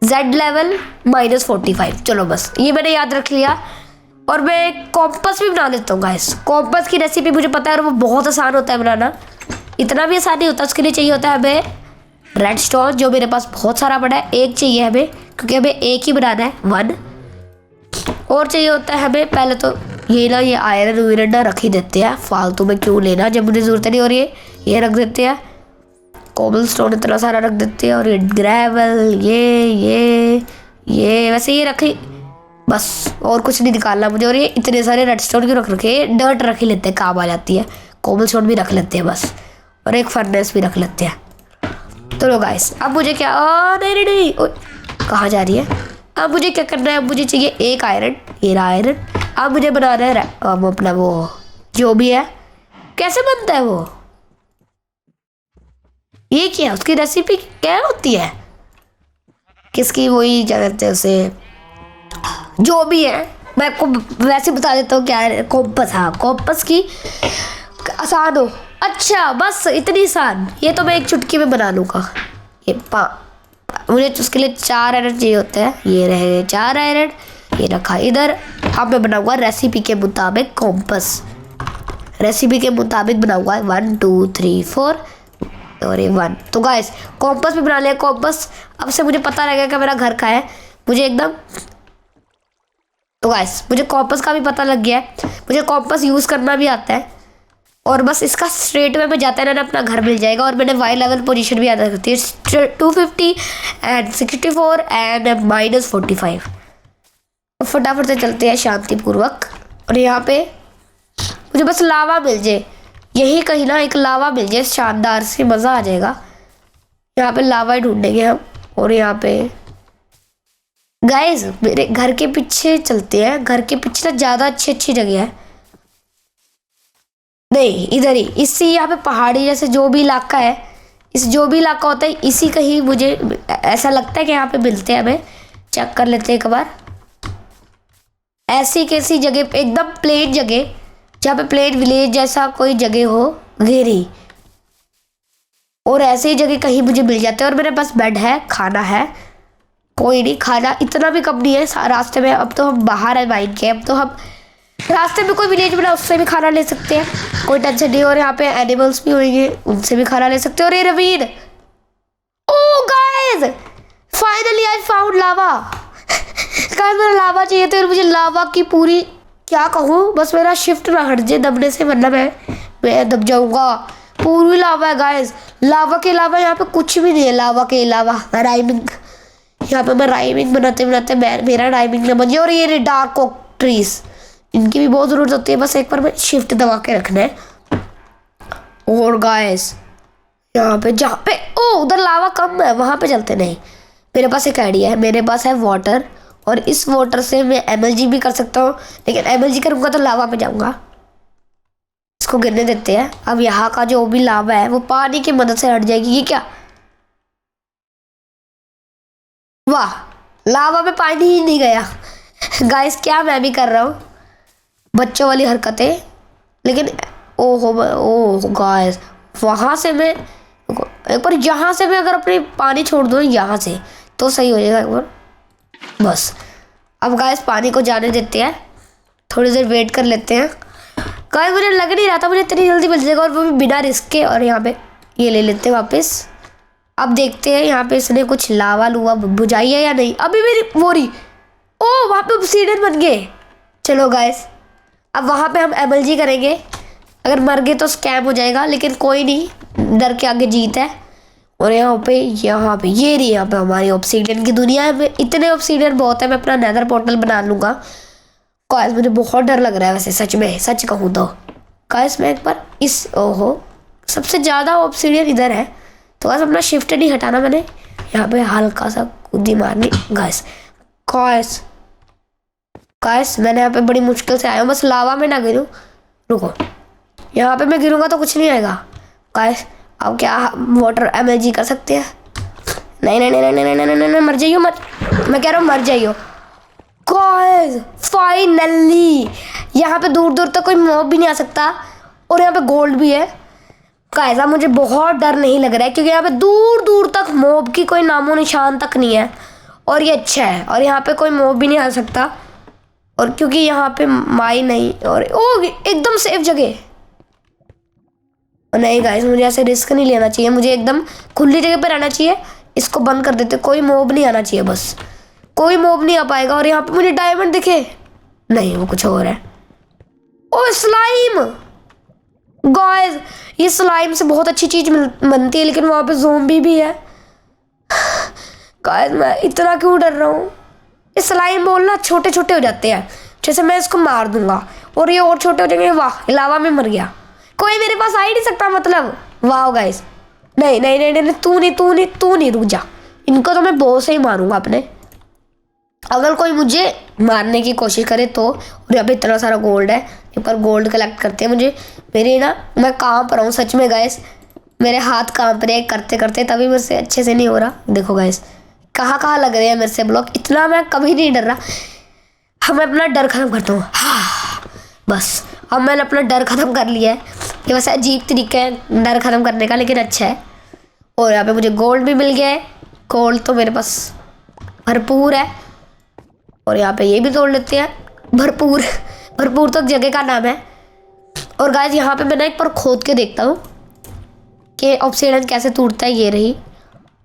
Z level -45। चलो बस ये मैंने याद रख लिया। और मैं कॉम्पस भी बना लेता हूँ गाइस। कॉम्पस की रेसिपी मुझे पता है और वो बहुत आसान होता है बनाना, इतना भी आसान नहीं होता। उसके लिए चाहिए होता है हमें रेड स्टोन, जो मेरे पास बहुत सारा पड़ा है। एक चाहिए हमें, क्योंकि हमें एक ही बनाना है 1। और चाहिए होता है हमें, पहले तो ये आयरन वायरन ना रख ही देते हैं, फालतू में क्यों लेना जब मुझे ज़रूरत नहीं हो रही है। ये रख देते हैं, कोबल स्टोन इतना सारा रख देते हैं, और ये ग्रेवल, ये वैसे ये रखे बस, और कुछ नहीं निकालना मुझे। और ये इतने सारे रेड स्टोन क्यों रख रखे, डर्ट रख ही लेते हैं, काम आ जाती है। कोबल स्टोन भी रख लेते हैं बस, और एक फर्नेस भी रख लेते हैं। तो लो गाइस अब मुझे क्या, नहीं कहाँ जा रही है। अब मुझे क्या करना है, मुझे चाहिए एक आयरन, ये रहा आयरन। अब मुझे बनाना है अपना वो जो भी है, कैसे बनता है वो, ये क्या उसकी रेसिपी क्या होती है, किसकी, वही क्या कहते हैं उसे, जो भी है मैं आपको वैसे बता देता हूँ क्या है। कॉम्पस, हाँ कॉम्पस की आसान हो, अच्छा बस इतनी आसान, ये तो मैं एक चुटकी में बना लूँगा। ये मुझे उसके लिए 4 आयरन चाहिए होते हैं, ये रहे 4 आयरन, ये रखा इधर। अब मैं बनाऊंगा रेसिपी के मुताबिक कॉम्पस, रेसिपी के मुताबिक बनाऊंगा 1 2 3 4 और ये 1। तो गाइस कॉम्पस भी बना लिया। कॉम्पस अब से मुझे पता लगेगा कि मेरा घर का है, मुझे एकदम। तो गाइस मुझे कॉम्पस का भी पता लग गया है, मुझे कॉम्पस यूज़ करना भी आता है। और बस इसका स्ट्रेट वे में जाता है ना अपना घर मिल जाएगा। और मैंने वाई लेवल पोजीशन भी याद रखती है, 250 एंड 64 एंड -45। फटाफट से चलते हैं शांतिपूर्वक। और यहाँ पे मुझे बस लावा मिल जाए, यही कहीं ना एक लावा मिल जाए शानदार से, मज़ा आ जाएगा। यहाँ पे लावा ही ढूंढेंगे हम। और यहाँ पे गाइस मेरे घर के पीछे चलते हैं, घर के पीछे ना ज़्यादा अच्छी जगह है। नहीं इधर ही, इसी यहाँ पे पहाड़ी जैसे जो भी इलाका है, इस जो भी इलाका होता है इसी कहीं मुझे ऐसा लगता है कि यहाँ पे मिलते हैं। हमें चेक कर लेते हैं एक बार। ऐसी कैसी जगह पे, एकदम प्लेन जगह, जहाँ पे प्लेन विलेज जैसा कोई जगह हो घेरी, और ऐसी जगह कहीं मुझे मिल जाते हैं। और मेरे पास बेड है, खाना है, कोई नहीं, खाना इतना भी कम नहीं है रास्ते में। अब तो हम बाहर है माइन के, अब तो हम रास्ते में कोई विलेज बना उससे भी खाना ले सकते हैं, कोई टेंशन नहीं। और यहाँ पे एनिमल्स भी होंगे, उनसे भी खाना ले सकते हैं। और ये ravine, oh guys finally I found lava. Guys मेरा लावा चाहिए था, और मुझे लावा की पूरी क्या कहूँ, बस मेरा शिफ्ट ना हट जाए दबने से, वरना मैं दब जाऊँगा। पूरी लावा है गाइस, लावा के अलावा यहाँ पे कुछ भी नहीं है। लावा के अलावा राइमिंग, यहाँ पे मैं राइमिंग बनाते मेरा राइमिंग न बन जाए। और ये डार्क ओक ट्रीज, इनकी भी बहुत ज़रूरत होती है, बस एक बार मैं शिफ्ट दबा के रखना है। और गाइस यहाँ पे जहाँ पे उधर लावा कम है वहाँ पे चलते नहीं। मेरे पास एक आइडिया है, मेरे पास है वाटर, और इस वाटर से मैं MLG भी कर सकता हूँ, लेकिन MLG करूँगा तो लावा पे जाऊँगा। इसको गिरने देते हैं। अब यहाँ का जो भी लावा है वो पानी की मदद से हट जाएगी। ये क्या, वाह, लावा में पानी ही नहीं गया। गाइस क्या मैं भी कर रहा हूँ बच्चों वाली हरकतें। लेकिन ओहो ओह गाइस, वहां से मैं एक बार, यहाँ से मैं अगर अपनी पानी छोड़ दूँ यहाँ से तो सही हो जाएगा एक बार बस। अब गाइस पानी को जाने देते हैं, थोड़ी देर वेट कर लेते हैं। गाइस मुझे लग नहीं रहा था मुझे इतनी जल्दी मिल जाएगा, और वो भी बिना रिस्क के। और यहाँ पे ये ले लेते हैं वापस। अब देखते हैं यहाँ पे इसने कुछ लावा लुवा बुझाई है या नहीं। अभी मेरी बोरी, ओ वहाँ पे ऑब्सीडियन बन गए। चलो गाइस अब वहाँ पे हम MLG करेंगे। अगर मर गए तो स्कैम हो जाएगा, लेकिन कोई नहीं, डर के आगे जीत है। और यहाँ पे ये रही यहाँ पे हमारी ऑब्सीडियन की दुनिया में। इतने ऑब्सीडियन बहुत है, मैं अपना नेदर पोर्टल बना लूँगा। गाइस मुझे बहुत डर लग रहा है वैसे, सच में सच कहूँ तो। गाइस मैं एक बार इस, ओहो सबसे ज़्यादा ऑब्सीडियन इधर है, तो गाइस अपना शिफ्ट नहीं हटाना मैंने। यहाँ पे हल्का सा कूदी मारनी। गाइस गाइस गाइस मैंने यहाँ पे बड़ी मुश्किल से आया हूँ, बस लावा में ना गिरूँ। रुको, यहाँ पे मैं गिरूँगा तो कुछ नहीं आएगा। गाइस अब क्या वाटर MLG कर सकते हैं? नहीं नहीं नहीं नहीं नहीं नहीं नहीं, मर जाइयो मत, मैं कह रहा हूँ मर जाइयो। गाइस फाइनली यहाँ पे दूर दूर तक कोई मॉब भी नहीं आ सकता, और यहाँ पे गोल्ड भी है। गाइस अब मुझे बहुत डर नहीं लग रहा है, क्योंकि यहाँ पे दूर दूर तक मॉब की कोई नामो निशान तक नहीं है, और ये अच्छा है। और यहाँ पे कोई मॉब भी नहीं आ सकता, और क्योंकि यहाँ पे माई नहीं, और ओ एकदम सेफ जगह। नहीं गाइस मुझे ऐसे रिस्क नहीं लेना चाहिए, मुझे एकदम खुली जगह पे रहना चाहिए। इसको बंद कर देते, कोई मॉब नहीं आना चाहिए, बस कोई मॉब नहीं आ पाएगा। और यहाँ पे मुझे डायमंड दिखे, नहीं वो कुछ और है। ओ स्लाइम, गाइस ये स्लाइम से बहुत अच्छी चीज बनती है, लेकिन वहाँ पे ज़ोंबी भी है। गाइस मैं इतना क्यों डर रहा हूँ? ये स्लाइम बॉल ना छोटे छोटे हो जाते हैं, जैसे मैं इसको मार दूंगा और ये और छोटे हो जाएंगे। वाह लावा में मर गया, कोई मेरे पास आ ही नहीं सकता मतलब। वाह गाइस नहीं नहीं नहीं नहीं, तू नहीं रुक जा, इनको तो मैं बहुत से ही मारूंगा अपने, अगर कोई मुझे मारने की कोशिश करे तो। और यहाँ पे इतना सारा गोल्ड है, एक बार गोल्ड कलेक्ट करते हैं। मुझे मेरी ना, मैं कांप रहा हूँ सच में गाइस, मेरे हाथ कांप रहे हैं करते करते, तभी मेरे से अच्छे से नहीं हो रहा। देखो गाइस कहाँ कहाँ लग रहे हैं मेरे से ब्लॉक, इतना मैं कभी नहीं डर रहा। हम अपना डर खत्म करता हूँ, हाँ बस अब मैंने अपना डर खत्म कर लिया है। ये वैसे अजीब तरीका है डर खत्म करने का, लेकिन अच्छा है। और यहाँ पे मुझे गोल्ड भी मिल गया है, गोल्ड तो मेरे पास भरपूर है। और यहाँ पे ये भी तोड़ लेते हैं, भरपूर भरपूर तो जगह का नाम है। और गाइस यहाँ पे मैं ना एक बार खोद के देखता हूँ कि ऑब्सीडियन कैसे टूटता है। ये रही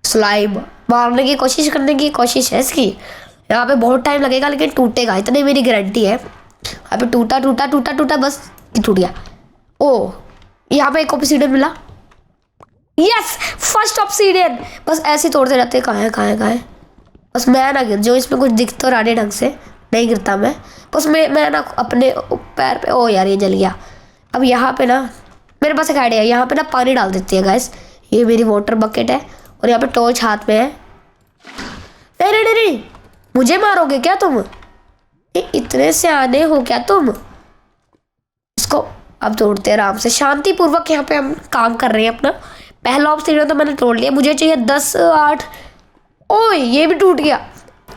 स्लाइम, मारने की कोशिश करने की कोशिश है इसकी। यहाँ पे बहुत टाइम लगेगा लेकिन टूटेगा, इतनी मेरी गारंटी है। यहाँ पे टूटा टूटा टूटा टूटा, बस ये टूट गया। ओ यहाँ पे एक ऑब्सीडियन मिला, यस फर्स्ट ऑब्सीडियन। बस ऐसे तोड़ते रहते, कहाँ है बस मैं ना गिर जो, इसमें कुछ दिख तो रहा ढंग से, नहीं गिरता मैं। बस मैं ना अपने पैर पे, ओ यार ये जल गया। अब यहाँ पे ना मेरे पास एक आइडिया है, यहाँ पे ना पानी डाल देती है गाइस। ये मेरी वाटर बकेट है और यहाँ पे टॉर्च हाथ में है। नहीं नहीं नहीं, मुझे मारोगे क्या तुम? इतने से आने हो क्या तुम? इसको अब तोड़ते हैं आराम से, शांति पूर्वक। यहाँ पे हम काम कर रहे हैं अपना। पहला ऑब्सीडियन तो मैंने तोड़ लिया, मुझे चाहिए 10 8। ओए ये भी टूट गया।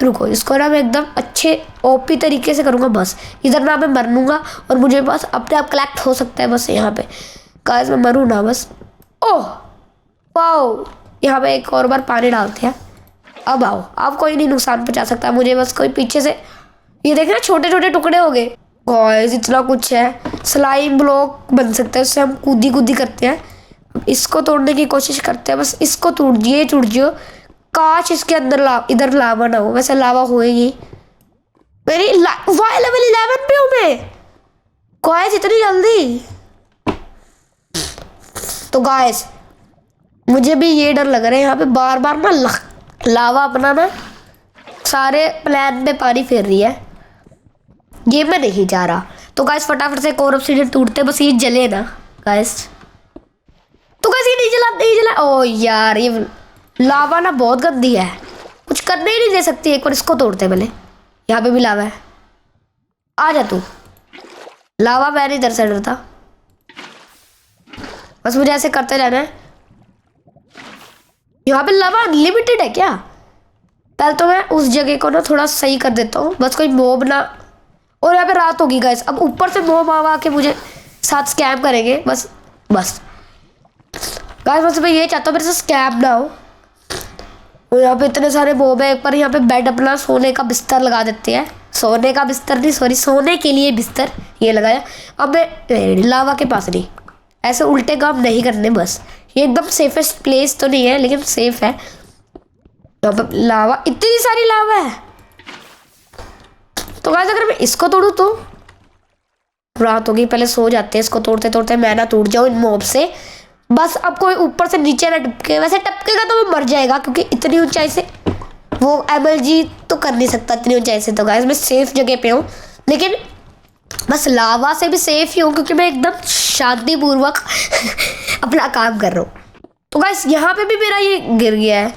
रुको इसको ना मैं एकदम अच्छे ओपी तरीके से करूँगा। बस इधर ना मैं मर लूँगा और मुझे बस अपने आप कलेक्ट हो सकता है बस यहाँ पे। गाइस मैं मरूँ ना बस। ओह वाओ, यहाँ पे एक और बार पानी डालते हैं। अब आओ, अब कोई नहीं नुकसान पहुँचा सकता मुझे, बस कोई पीछे से। ये देख ना छोटे छोटे टुकड़े हो गए। गाइस इतना कुछ है, स्लाइम ब्लॉक बन सकता है, उससे हम कूदी कूदी करते हैं। इसको तोड़ने की कोशिश करते हैं, बस इसको टूट जियो। काश इसके अंदर इधर लावा ना हो, वैसे लावा होएगी। मेरी वाई लेवल 11 पे हूँ मैं। गाइस इतनी जल्दी? तो गाइस मुझे भी ये डर लग रहा है, यहाँ पे बार बार ना लावा अपना ना सारे प्लान में पानी फेर रही है। ये मैं नहीं जा रहा। तो गाइस फटाफट से कोर ऑब्सीडियन टूटते, बस ये जले ना गाइस। तो गाइस ये नहीं जला। ओ यार ये लावा ना बहुत गंदी है, कुछ करने ही नहीं दे सकती। एक बार इसको तोड़ते पहले। यहाँ पे भी लावा है, आ जा तू। लावा मैं नहीं इधर से डरता। बस मुझे ऐसे करते रहना है। यहाँ पे लावा अनलिमिटेड है क्या? पहले तो मैं उस जगह को ना थोड़ा सही कर देता हूँ, बस कोई मॉब ना। और यहाँ पे रात होगी गाइस, अब ऊपर से मॉब आवा के मुझे साथ स्कैम करेंगे। बस गाइस बस मैं ये चाहता हूँ मेरे से स्कैम ना हो। और यहाँ पे इतने सारे मॉब है। एक बार यहाँ पे बेड अपना सोने का बिस्तर लगा देते हैं। सोने का बिस्तर नहीं, सॉरी, सोने के लिए बिस्तर ये लगाया। अब मैं लावा के पास नहीं, ऐसे उल्टे काम नहीं करने। बस ये एकदम सेफेस्ट प्लेस तो नहीं है लेकिन सेफ है। यहाँ पे लावा, इतनी सारी लावा है। तो गाइस अगर मैं इसको तोड़ूं तो रात होगी, पहले सो जाते हैं। इसको तोड़ते तोड़ते मैं ना टूट जाऊं इन मॉब से। बस अब कोई ऊपर से नीचे ना टपके। वैसे टपकेगा तो वो मर जाएगा क्योंकि इतनी ऊंचाई से वो MLG तो कर नहीं सकता इतनी ऊंचाई से। तो गाइस मैं सेफ जगह पे हूँ, लेकिन बस लावा से भी सेफ ही हूँ क्योंकि मैं एकदम शांतिपूर्वक अपना काम कर रहा हूँ। तो गाइस यहाँ पे भी मेरा ये गिर गया है।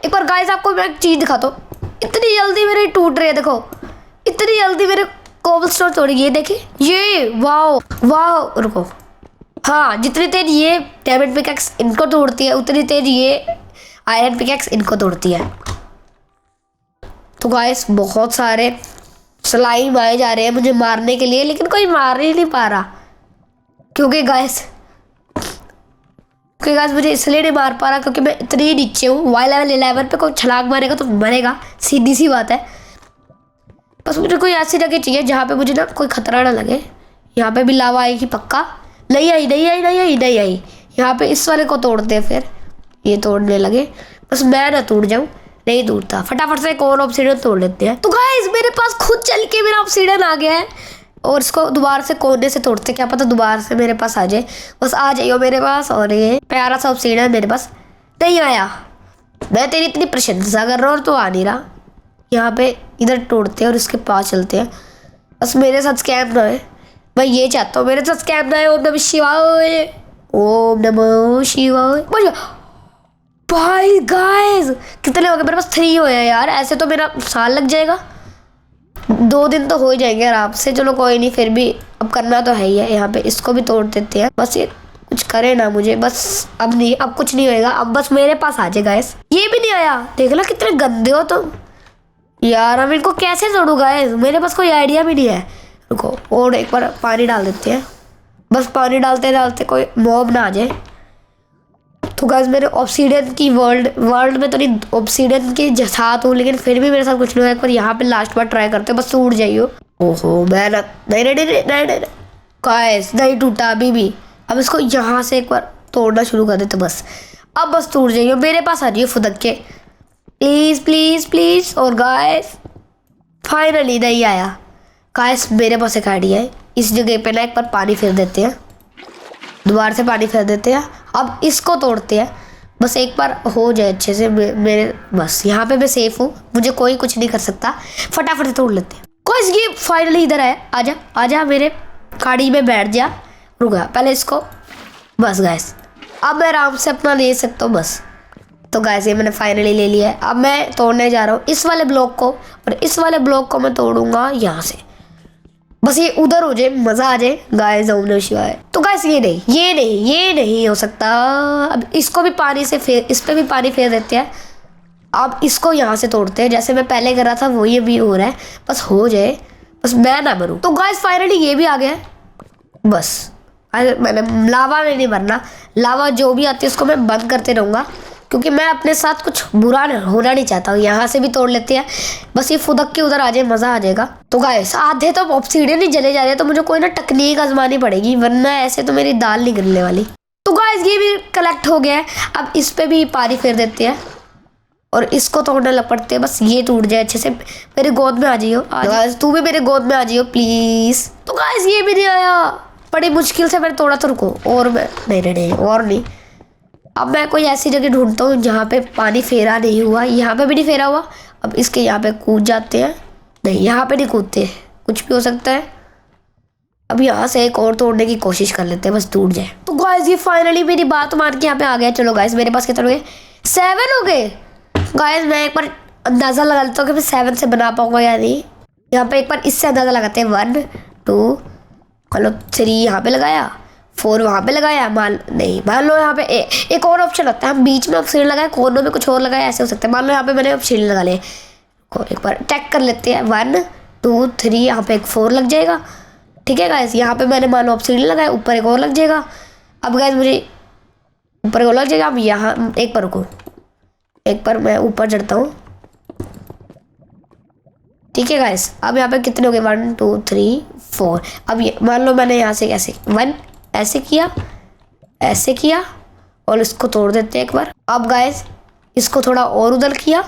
एक बार गाइस आपको मैं एक चीज़ दिखाता हूँ। इतनी जल्दी मेरे टूट रहे हैं, देखो इतनी जल्दी मेरे कोबलस्टोन तोड़ी। ये देखिए, ये वाओ वाओ। रुको, हाँ, जितनी तेज ये डायमंड पिकैक्स इनको तोड़ती है उतनी तेज ये आयरन पिकैक्स इनको तोड़ती है। तो गाइस बहुत सारे स्लाइम आए जा रहे हैं मुझे मारने के लिए, लेकिन कोई मार ही नहीं पा रहा क्योंकि गाइस मुझे इसलिए नहीं मार पा रहा क्योंकि मैं इतनी ही नीचे हूँ। वाई लेवल 11 पे कोई छलांग मारेगा तो मरेगा, सीधी सी बात है। बस मुझे कोई ऐसी जगह चाहिए जहाँ पे मुझे ना कोई खतरा ना लगे। यहाँ पे भी लावा आएगी पक्का। नहीं आई। यहाँ पे इस वाले को तोड़ते हैं, फिर ये तोड़ने लगे। बस मैं ना टूट जाऊँ, नहीं टूटता। फटाफट से एक और ऑब्सीडियन तोड़ लेते हैं। तो गाइस मेरे पास खुद चल के मेरा ऑब्सीडियन आ गया है और इसको दोबारा से कोने से तोड़ते, क्या पता दोबारा से मेरे पास आ जाए। बस आ जाइयो मेरे पास। और ये प्यारा सा ऑब्सीडियन मेरे पास नहीं आया। मैं तेरी इतनी प्रशंसा कर रहा हूँ और तो आ नहीं रहा। यहाँ पे इधर तोड़ते हैं और इसके पास चलते हैं। बस मेरे साथ स्कैम ना है, मैं ये चाहता हूँ मेरे साथ स्कैम ना है। ओम नमः शिवाय, ओम नमः शिवाय। भाई गाइस कितने हो गए मेरे पास? 3 हुए हैं यार। ऐसे तो मेरा साल लग जाएगा, 2 दिन तो हो ही जाएंगे आराम से। चलो कोई नहीं, फिर भी अब करना तो है ही है। यहाँ पे इसको भी तोड़ देते हैं। बस ये कुछ करे ना मुझे, बस अब नहीं, अब कुछ नहीं होएगा। अब बस मेरे पास आ जाए गाइस। ये भी नहीं आया, देख लो कितने गंदे हो तुम यार। अब इनको कैसे तोड़ूं गाइस, मेरे पास कोई आइडिया भी नहीं है। रुको और एक बार पानी डाल देते हैं। बस पानी डालते डालते कोई मॉब ना आ जाए। तो गाइस मेरे ऑब्सीडियन की वर्ल्ड में तो नहीं, ऑब्सीडियन के साथ हूँ, लेकिन फिर भी मेरे साथ कुछ नहीं हुआ। एक बार यहाँ पे लास्ट बार ट्राई करते, बस टूट जाइयो। ओहो मैं ना, नहीं गाइस नहीं टूटा अभी भी। अब इसको यहाँ से एक बार तोड़ना शुरू कर देते बस। अब बस टूट जाइयो, मेरे पास आ जाइए फुदक के, प्लीज़ प्लीज़ प्लीज़। और गाइस फाइनली नहीं आया। गाइस मेरे पास एक आइडिया है, इस जगह पे ना एक बार पानी फेर देते हैं, दोबारा से पानी फेर देते हैं। अब इसको तोड़ते हैं, बस एक बार हो जाए अच्छे से मेरे। बस यहाँ पे मैं सेफ हूँ, मुझे कोई कुछ नहीं कर सकता। फटाफट से तोड़ लेते हैं। गाइस ये फाइनली इधर है। आजा आजा मेरे गाड़ी में बैठ जा। रुक गया पहले इसको। बस गाइस अब मैं आराम से अपना ले सकता हूँ बस। तो गाइस ये मैंने फाइनली ले लिया है। अब मैं तोड़ने जा रहा हूँ इस वाले ब्लॉक को, और इस वाले ब्लॉक को मैं तोड़ूंगा यहाँ से। बस ये उधर हो जाए, मज़ा आ जाए। गाइस ओम नमः शिवाय। तो गाइस ये नहीं हो सकता। अब इसको भी पानी से इस पे भी पानी फेर देते हैं। अब इसको यहाँ से तोड़ते हैं, जैसे मैं पहले कर रहा था वो ये भी हो रहा है। बस हो जाए, बस मैं ना मरूँ। तो गाइस फाइनली ये भी आ गया है। बस मैंने लावा में नहीं मरना, लावा जो भी आती है उसको मैं बंद करते रहूँगा क्योंकि मैं अपने साथ कुछ बुरा होना नहीं चाहता हूँ। यहाँ से भी तोड़ लेते हैं, बस ये फुदक के उधर आ जाए, मज़ा आ जाएगा। तो गाइस आधे तो ऑब्सीडियन ही जले जा रहे हैं, तो मुझे कोई ना टेक्निक आजमानी पड़ेगी, वरना ऐसे तो मेरी दाल नहीं गिरने वाली। तो गाइस ये भी कलेक्ट हो गया है। अब इस पे भी पानी फेर देते हैं और इसको तोड़ने लग पड़ते हैं। बस ये टूट जाए अच्छे से। मेरे गोद में आ जाइयो गाइस, तू भी मेरे गोद में आ जाइयो प्लीज़। तो गाइस ये भी नहीं आया, बड़ी मुश्किल से मैंने तोड़ा। तो रुको, और मैं नहीं और नहीं। अब मैं कोई ऐसी जगह ढूंढता हूँ जहाँ पे पानी फेरा नहीं हुआ। यहाँ पे भी नहीं फेरा हुआ। अब इसके यहाँ पे कूद जाते हैं। नहीं यहाँ पे नहीं कूदते, कुछ भी हो सकता है। अब यहाँ से एक और तोड़ने की कोशिश कर लेते हैं, बस टूट जाए। तो गाइस ये फाइनली मेरी बात मान के यहाँ पे आ गया। चलो गाइस मेरे पास कितने हो गए? 7 हो गए। गाइस मैं एक बार अंदाज़ा लगा लेता हूँ कि मैं 7 से बना पाऊँगा या नहीं। यहाँ पे एक बार इससे अंदाज़ा लगाते हैं। 1 2 3 यहाँ पे लगाया, 4 वहाँ पे लगाया, मान लो यहाँ पे एक और ऑप्शन लगता है, हम बीच में ऑप्शन लगाए, कोनों में कुछ और लगाया, ऐसे हो सकता है। मान लो यहाँ पे मैंने ऑप्शन लगा लिया, एक बार चेक कर लेते हैं। 1 2 3 यहाँ पे एक 4 लग जाएगा, ठीक है गाइस। यहाँ पे मैंने मान लो ऑप्शन लगाया, ऊपर एक और लग जाएगा। अब गाइस मुझे ऊपर एक और लग जाएगा। अब यहाँ एक पर रुको, एक पर मैं ऊपर चढ़ता हूँ, ठीक है गाइस। अब यहाँ पे कितने हो गए, 1 2 3 4। अब ये मान लो मैंने यहाँ से ऐसे 1 ऐसे किया और इसको तोड़ देते हैं एक बार। अब गाइस इसको थोड़ा और उधर किया,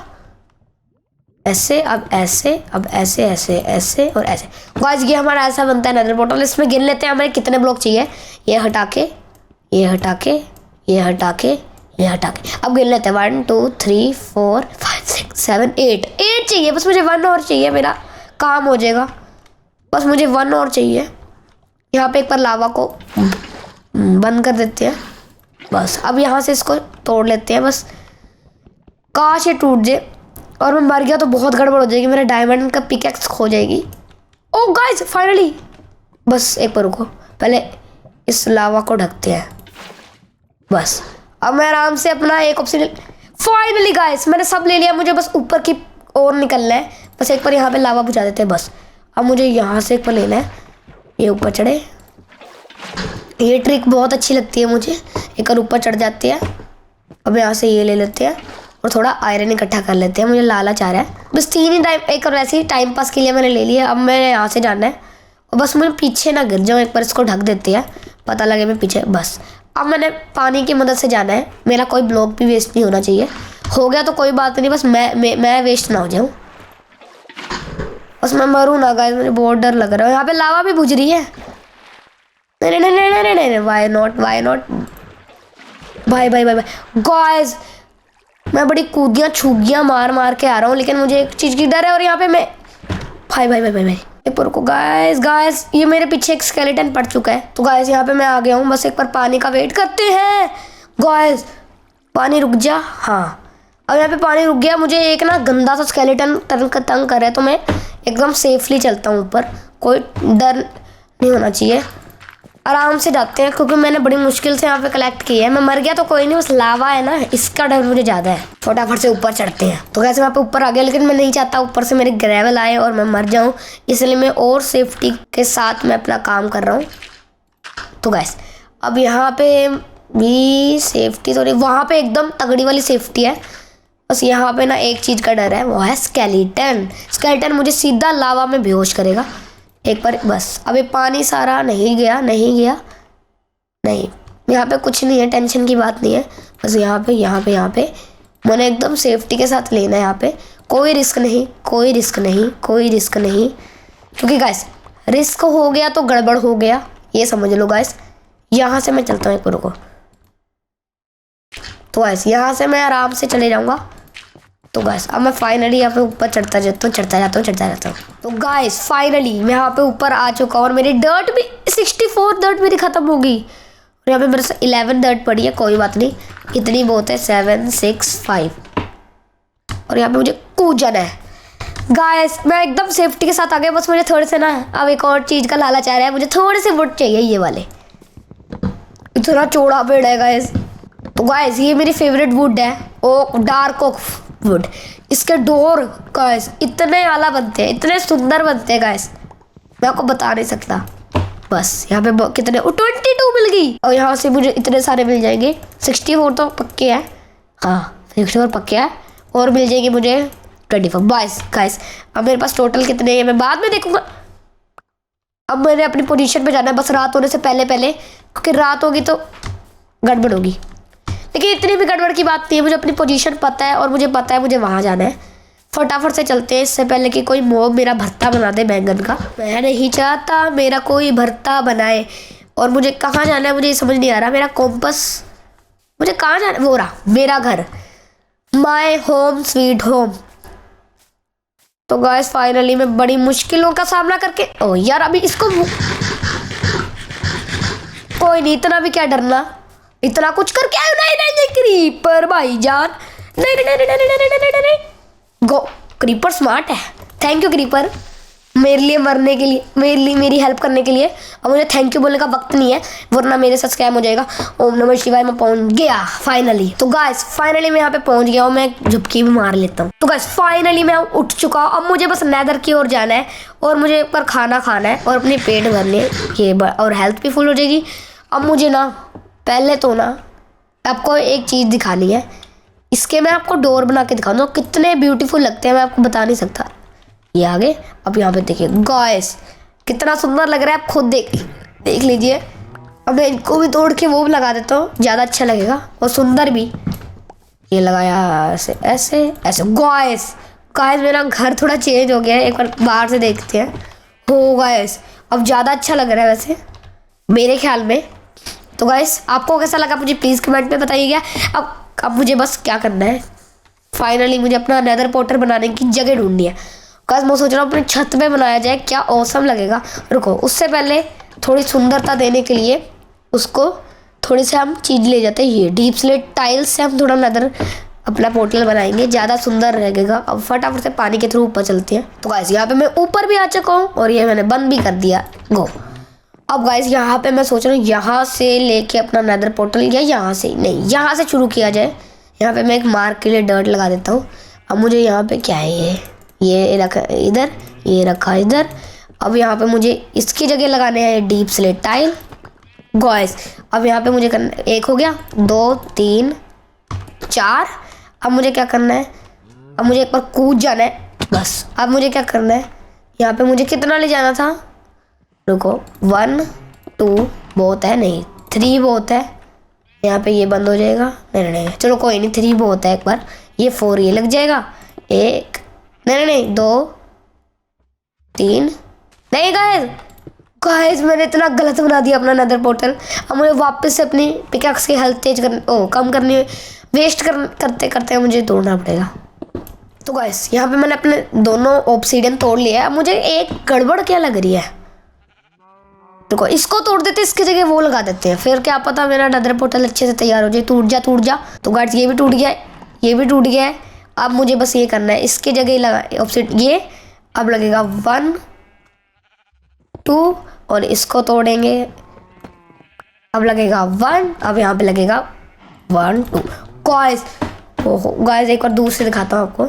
ऐसे, अब ऐसे, अब ऐसे ऐसे ऐसे और ऐसे। गाइस ये हमारा ऐसा बनता है नेदर पोर्टल। इसमें गिन लेते हैं हमें कितने ब्लॉक चाहिए। ये हटा के, ये हटा के, ये हटा के, ये हटा के। अब गिन लेते हैं 1 2 3 4 5 6 7 8 चाहिए। बस मुझे 1 और चाहिए, मेरा काम हो जाएगा। बस मुझे 1 और चाहिए। यहाँ पे एक बार लावा को बंद कर देते हैं बस। अब यहाँ से इसको तोड़ लेते हैं बस, काश ये टूट जाए और मैं मर गया तो बहुत गड़बड़ हो जाएगी, मेरा डायमंड का पिकैक्स खो जाएगी। ओह गाइस फाइनली। बस एक बार रुको, पहले इस लावा को ढकते हैं बस। अब मैं आराम से अपना एक ऑप्शन, फाइनली गाइस मैंने सब ले लिया। मुझे बस ऊपर की ओर निकलना है, बस एक बार यहाँ पे लावा बुझा देते हैं बस। अब मुझे यहाँ से एक बार लेना है, ये ऊपर चढ़े। ये ट्रिक बहुत अच्छी लगती है मुझे, एक बार ऊपर चढ़ जाती है। अब यहाँ से ये ले लेते हैं और थोड़ा आयरन इकट्ठा कर लेते हैं, मुझे लालच आ रहा है। बस 3 ही टाइम, एक और वैसे ही टाइम पास के लिए मैंने ले लिया। अब मैं यहाँ से जाना है और बस मुझे पीछे ना गिर जाऊँ, एक बार इसको ढक देते हैं, पता लगे मैं पीछे बस। अब मैंने पानी की मदद से जाना है, मेरा कोई ब्लॉक भी वेस्ट नहीं होना चाहिए। हो गया तो कोई बात नहीं, बस मैं वेस्ट ना हो जाऊँ, बस मैं मरूँ ना गाइस। मुझे बहुत डर लग रहा है, यहाँ पे लावा भी बुझ रही है। नहीं नहीं नहीं नहीं नहीं, वाई नॉट भाई गाइस मैं बड़ी कूदियाँ छूगियाँ मार मार के आ रहा हूँ, लेकिन मुझे एक चीज़ की डर है। और यहाँ पे मैं भाई एक बार को गाइस ये मेरे पीछे एक स्केलेटन पड़ चुका है। तो गाइस यहाँ पे मैं आ गया हूँ, बस एक बार पानी का वेट करते हैं। गाइस पानी रुक जा, हाँ अब यहाँ पे पानी रुक गया। मुझे एक ना गंदा सा स्केलेटन तंग कर रहा है, तो मैं एकदम सेफली चलता हूँ ऊपर, कोई डर नहीं होना चाहिए। आराम से जाते हैं क्योंकि मैंने बड़ी मुश्किल से यहाँ पे कलेक्ट की है। मैं मर गया तो कोई नहीं, बस लावा है ना, इसका डर मुझे ज़्यादा है। फटाफट से ऊपर चढ़ते हैं। तो कैसे वहाँ पे ऊपर आ गया, लेकिन मैं नहीं चाहता ऊपर से मेरे ग्रेवल आए और मैं मर जाऊँ, इसलिए मैं और सेफ्टी के साथ मैं अपना काम कर रहा हूँ। तो गैस अब यहाँ पे भी सेफ्टी थोड़ी, वहाँ पे एकदम तगड़ी वाली सेफ्टी है। बस यहाँ पे ना एक चीज़ का डर है, वो है स्केलेटन मुझे सीधा लावा में बेहोश करेगा एक बार बस। अभी पानी सारा नहीं गया नहीं, यहाँ पे कुछ नहीं है, टेंशन की बात नहीं है। बस यहाँ पे मैंने एकदम सेफ्टी के साथ लेना है। यहाँ पे कोई रिस्क नहीं, क्योंकि गाइस रिस्क हो गया तो गड़बड़ हो गया, ये समझ लो गाइस। यहाँ से मैं चलता हूँ एक बार को, तो गाइस यहाँ से मैं आराम से चले जाऊँगा। तो गाइस अब मैं फाइनली यहाँ पे ऊपर चढ़ता जाता हूँ। तो गाइस फाइनली मैं यहाँ पे ऊपर आ चुका हूँ और मेरी डर्ट भी 64 डर्ट मेरी ख़त्म हो गई। और यहाँ पे मेरे से 11 डर्ट पड़ी है, कोई बात नहीं, इतनी बहुत है। 7 6 5 और यहाँ पे मुझे कूद जाना है। गाइस मैं एकदम सेफ्टी के साथ आ गया। बस मुझे थोड़े से ना अब एक और चीज़ का लालच आ रहा है, मुझे थोड़े से वुड चाहिए, ये वाले। इतना चौड़ा पेड़ है गाइस। तो गाइस ये मेरी फेवरेट वुड है, ओक, डार्क ओक वुड। इसके डोर गाइस इतने आला बनते हैं, इतने सुंदर बनते हैं गाइस, मैं आपको बता नहीं सकता। बस यहाँ पे कितने 22 मिल गई, और यहाँ से मुझे इतने सारे मिल जाएंगे। 64 तो पक्के हैं, हाँ 64 पक्के हैं, और मिल जाएंगे मुझे 24 गाइस। अब मेरे पास टोटल कितने हैं मैं बाद में देखूंगा। अब मैंने अपनी पोजीशन पे जाना है, बस रात होने से पहले क्योंकि रात होगी तो गड़बड़ होगी। लेकिन इतनी भी गड़बड़ की बात नहीं है, मुझे अपनी पोजीशन पता है और मुझे पता है मुझे वहाँ जाना है। फटाफट से चलते हैं, इससे पहले कि कोई मॉब मेरा भरता बना दे बैंगन का। मैं नहीं चाहता मेरा कोई भरता बनाए। और मुझे कहाँ जाना है मुझे समझ नहीं आ रहा, मेरा कॉम्पस, मुझे कहाँ जाना है, वो रहा मेरा घर, माय होम स्वीट होम। तो गाइस फाइनली मैं बड़ी मुश्किलों का सामना करके, ओ यार अभी इसको कोई नहीं, इतना भी क्या डरना, इतना कुछ करके आयो। नहीं क्रीपर भाईजान, नहीं गो, क्रीपर स्मार्ट है, थैंक यू क्रीपर। मेरे लिए मरने के लिए, मेरी हेल्प करने के लिए। अब मुझे थैंक यू बोलने का वक्त नहीं है, वरना मेरे साथ स्कैम हो जाएगा। ओम नमः शिवाय, मैं पहुंच गया फाइनली। तो गाइस फाइनली मैं यहाँ पे पहुंच गया हूँ। मैं झुपकी भी मार लेता हूँ। तो गाइस फाइनली मैं उठ चुका हूँ। अब मुझे बस नेदर की ओर जाना है और मुझे एक बार खाना खाना है और अपने पेट भरने ये और हेल्थ भी फुल हो जाएगी। अब मुझे ना पहले तो ना आपको एक चीज़ दिखानी है। इसके मैं आपको डोर बना के दिखाऊंगा, कितने ब्यूटीफुल लगते हैं मैं आपको बता नहीं सकता। ये आगे अब यहाँ पे देखिए गाइस कितना सुंदर लग रहा है, आप खुद देख लीजिए। अब मैं इनको भी तोड़ के वो भी लगा देता हूँ, ज़्यादा अच्छा लगेगा और सुंदर भी। ये लगाया ऐसे ऐसे ऐसे। गाइस मेरा घर थोड़ा चेंज हो गया है, एक बार बाहर से देखते हैं। हो गाइस अब ज़्यादा अच्छा लग रहा है वैसे मेरे ख्याल में। तो गाइस आपको कैसा लगा मुझे प्लीज़ कमेंट में बताइएगा। अब मुझे बस क्या करना है, फाइनली मुझे अपना नेदर पोर्टल बनाने की जगह ढूंढनी है। गाइस मैं सोच रहा हूँ अपनी छत पे बनाया जाए, क्या औसम लगेगा। रुको उससे पहले थोड़ी सुंदरता देने के लिए उसको थोड़ी सी हम चीज़ ले जाते हैं। ये डीप स्लेट टाइल्स से हम थोड़ा नेदर अपना पोर्टल बनाएंगे, ज़्यादा सुंदर रहेगा। अब फटाफट से पानी के थ्रू ऊपर चलते हैं। तो गाइस यहाँ पे मैं ऊपर भी आ चुका हूँ और ये मैंने बंद भी कर दिया। गो। अब गाइस यहाँ पे मैं सोच रहा हूँ यहाँ से लेके अपना नेदर पोर्टल, या यहाँ से नहीं, यहाँ से शुरू किया जाए। यहाँ पे मैं एक मार्क के लिए डर्ट लगा देता हूँ। अब मुझे यहाँ पे क्या है, ये रखा इधर, ये रखा इधर। अब यहाँ पे मुझे इसकी जगह लगाने हैं डीप स्लेट टाइल। गाइस अब यहाँ पे मुझे करना, एक हो गया, 2 3 4। अब मुझे क्या करना है, अब मुझे एक बार कूद जाना है बस। अब मुझे क्या करना है, यहाँ पे मुझे कितना ले जाना था, रुको 1 2 बहुत है, नहीं 3 बहुत है। यहाँ पे ये बंद हो जाएगा, नहीं चलो कोई नहीं, 3 बहुत है। एक बार ये 4 ये लग जाएगा, 1 नहीं 2 3 नहीं। गाइस मैंने इतना गलत बना दिया अपना नेदर पोर्टल। अब मुझे वापस से अपनी पिकैक्स की हेल्थ तेज कम करनी, वेस्ट करते करते मुझे तोड़ना पड़ेगा। तो गाइस यहाँ पे मैंने अपने दोनों ऑब्सीडियन तोड़ लिया है। अब मुझे एक गड़बड़ क्या लग रही है, देखो इसको तोड़ देते, इसकी जगह वो लगा देते हैं, फिर क्या पता मेरा नेदर पोर्टल अच्छे से तैयार हो जाए। टूट जा। तो गाइस ये भी टूट गया है, ये भी टूट गया है। अब मुझे बस ये करना है, इसकी जगह लगा ऑब्सीडियन, ये अब लगेगा 1 2 और इसको तोड़ेंगे, अब लगेगा 1, अब यहाँ पे लगेगा 1 2। गाइस ओहो गाइस एक बार दूर से दिखाता हूँ आपको,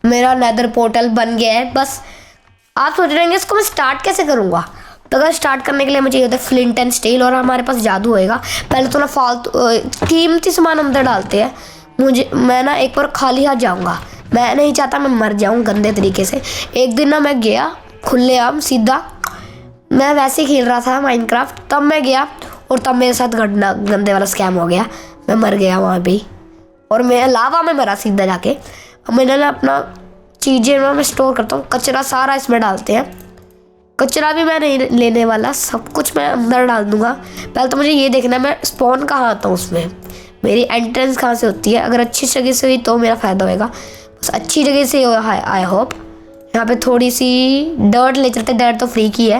मेरा नेदर पोर्टल बन गया है। बस आप सोच रहे हैं इसको मैं स्टार्ट कैसे करूँगा। तो अगर स्टार्ट करने के लिए मुझे ये फ्लिंट एंड स्टील और हमारे पास जादू होएगा। पहले तो ना फालतू कीमती सामान अंदर डालते हैं। मैं ना एक बार खाली हाथ जाऊँगा, मैं नहीं चाहता मैं मर जाऊँ गंदे तरीके से। एक दिन ना मैं गया खुलेआम सीधा, मैं वैसे ही खेल रहा था माइनक्राफ्ट, तब मैं गया और तब मेरे साथ गंदे वाला स्कैम हो गया। मैं मर गया वहाँ भी और मैं लावा में मरा सीधा जाके। अब मैंने ना अपना चीज़ें ना मैं स्टोर करता हूँ, कचरा सारा इसमें डालते हैं। कचरा भी मैं नहीं लेने वाला, सब कुछ मैं अंदर डाल दूँगा। पहले तो मुझे ये देखना है मैं स्पॉन कहाँ आता हूँ, उसमें मेरी एंट्रेंस कहाँ से होती है। अगर अच्छी जगह से हुई तो मेरा फ़ायदा होएगा, बस अच्छी जगह से आई होप। यहाँ पे थोड़ी सी डर्ट ले चलते, डर्ट तो फ्री की है,